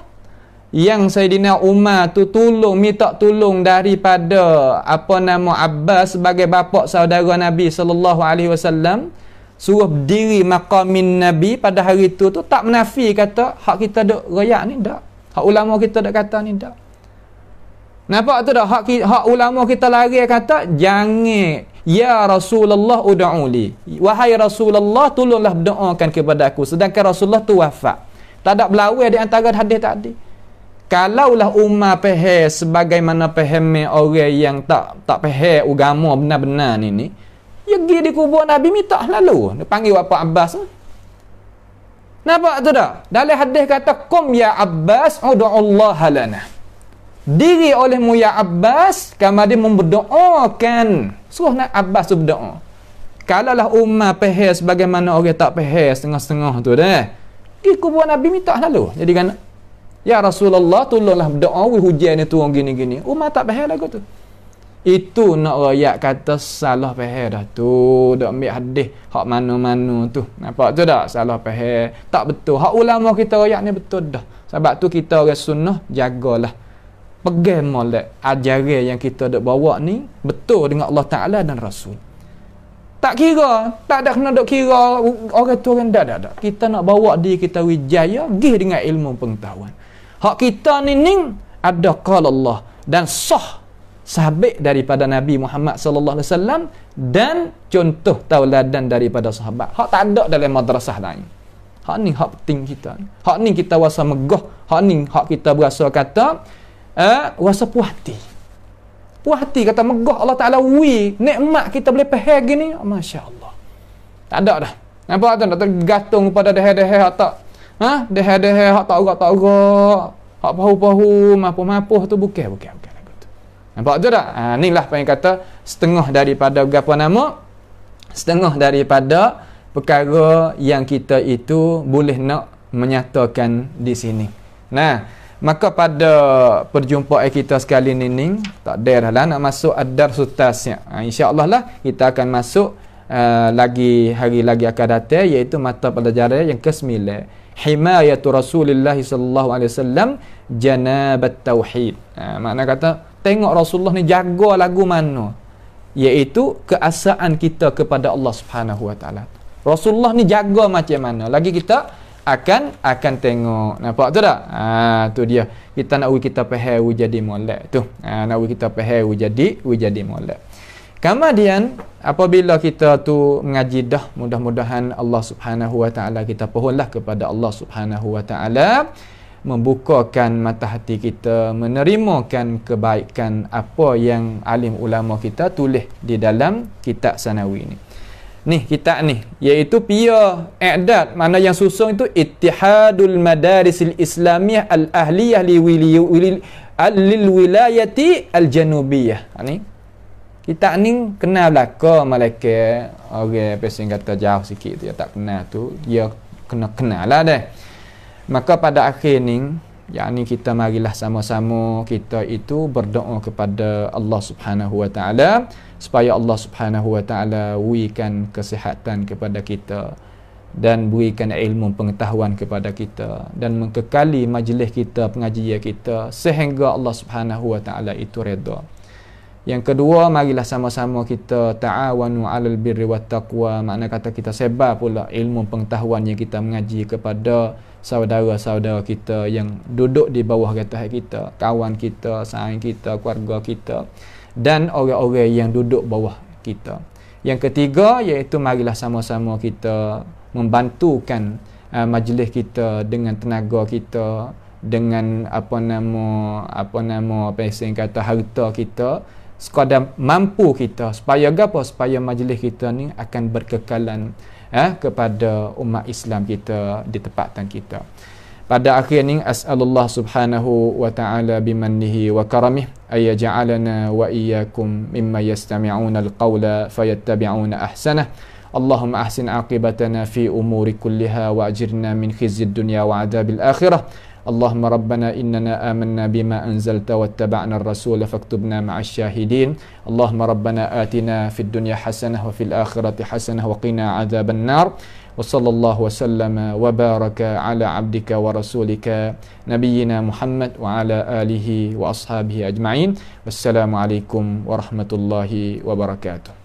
yang Sayyidina Umar tu minta tolong daripada Abbas sebagai bapa saudara Nabi sallallahu alaihi wasallam, suruh berdiri maqamin Nabi pada hari tu tak menafi kata hak kita duk royak ni tak. Hak ulama kita duk kata ni tak. Nampak tu dah hak ulama kita lari kata jangan ya Rasulullah ud'uli. Wahai Rasulullah tolonglah berdoakan kepada aku, sedangkan Rasulullah tu wafat. Tak ada berlawan di antara hadis tadi. Kalaulah ummah faham sebagaimana faham orang yang tak faham agama benar-benar ni, dia pergi di kubur Nabi minta lalu. Dia panggil apa Abbas. Nampak tu tak? Dalam hadis kata kum ya Abbas ud'ullaha lana. Diri olehmu ya Abbas, kama dia memberdoakan. Suruh nak Abbas tu berdoa. Kalaulah ummah faham sebagaimana orang tak faham setengah-setengah tu dah. Di kubur Nabi minta lalu. Jadi kan ya Rasulullah tolonglah berdoa hujan ni turun gini-gini. Ummah tak faham lagu tu. Itu nak rakyat kata salah faham dah tu. Dak ambil hadis hak mana-mana tu. Nampak tu tak? Salah faham. Tak betul. Hak ulama kita rakyat ni betul dah. Sebab tu kita orang sunnah jagalah. Pegang molek ajaran yang kita dak bawa ni betul dengan Allah Taala dan Rasul. Tak kira, tak ada kena dok kira orang tu orang dak. Kita nak bawa diri kita wijaya gih dengan ilmu pengetahuan. Hak kita ni ada qala Allah dan sah sahabat daripada Nabi Muhammad sallallahu alaihi wasallam dan contoh tauladan daripada sahabat. Hak tak ada dalam madrasah lain. Hak ni hak penting kita. Hak ni kita rasa megah, hak ni hak kita berasa kata rasa puas hati. puas hati kata megah Allah Taala nikmat kita boleh faham gini, masya-Allah. Tak ada dah. Nampak tak nak tergantung pada dehe-dehe tak. Dehe-dehe hak tak urat. Hak pahu-pahu, mapuh-mapuh tu bukan lagu tu. Nampak tu tak? Inilah apa yang kata setengah daripada apa nama? Setengah daripada perkara yang kita itu boleh nak menyatakan di sini. Nah, maka pada perjumpaan kita sekali ni tak ada dah lah nak masuk ad-darsus tas'. Insya-Allah lah kita akan masuk lagi hari lagi akan datang, iaitu mata pelajaran yang ke-9. Himayatu Rasulullah sallallahu alaihi wasallam janabat tauhid. Makna kata tengok Rasulullah ni jaga lagu mana, iaitu keasaan kita kepada Allah Subhanahu wa taala. Rasulullah ni jaga macam mana, lagi kita akan tengok. Nampak tu tak? Tu dia. Kita nak kita faham jadi molek tu. Nak kita faham jadi molek. Kemudian apabila kita tu mengaji dah, mudah-mudahan Allah Subhanahu wa taala kita pohonlah kepada Allah Subhanahu wa taala membukakan mata hati kita, menerimakan kebaikan apa yang alim ulama kita tulis di dalam kitab Sanawi ni. Ni kitab ni iaitu pia i'dad, mana yang susun itu Ittihadul Madarisil Islamiyah Al-Ahliyah lil Wilayati Al-Janubiyah. Ni kitab ni kenal belaka malaikat orang pesan kata jauh sikit tu dia tak kenal tu, dia kena kenal lah dah. Maka pada akhir ni yakni kita marilah sama-sama kita itu berdoa kepada Allah Subhanahu wa taala supaya Allah Subhanahu wa taala berikan kesihatan kepada kita dan berikan ilmu pengetahuan kepada kita dan mengkekali majlis kita, pengajian kita sehingga Allah Subhanahu wa taala itu redha. Yang kedua, marilah sama-sama kita ta'awanu 'alal birri wat taqwa, makna kata kita sebar pula ilmu pengetahuan yang kita mengaji kepada saudara-saudara kita yang duduk di bawah gatas kita, kawan kita, sahabat kita, keluarga kita dan orang-orang yang duduk bawah kita. Yang ketiga, iaitu marilah sama-sama kita membantukan majlis kita dengan tenaga kita, dengan apa nama yang kata harta kita, sekadar mampu kita supaya apa? Supaya majlis kita ni akan berkekalan kepada umat Islam kita di tempatan kita. Pada akhir ni as'alullah subhanahu wa ta'ala bimannihi wa karamih ay yaj'alana wa iyyakum mimma yastami'una al-qawla fayattabi'una ahsanah. Allahumma ahsin aqibatana fi umuri kulliha wa ajirna min khizyid dunya wa adzabil akhirah. اللهم ربنا إننا آمنا بما أنزلت واتبعنا الرسول فاكتبنا مع الشاهدين اللهم ربنا آتنا في الدنيا حسنة وفي الآخرة حسنة وقنا عذاب النار وصلى الله وسلم وبارك على عبدك ورسولك نبينا محمد وعلى آله وأصحابه أجمعين والسلام عليكم ورحمة الله وبركاته.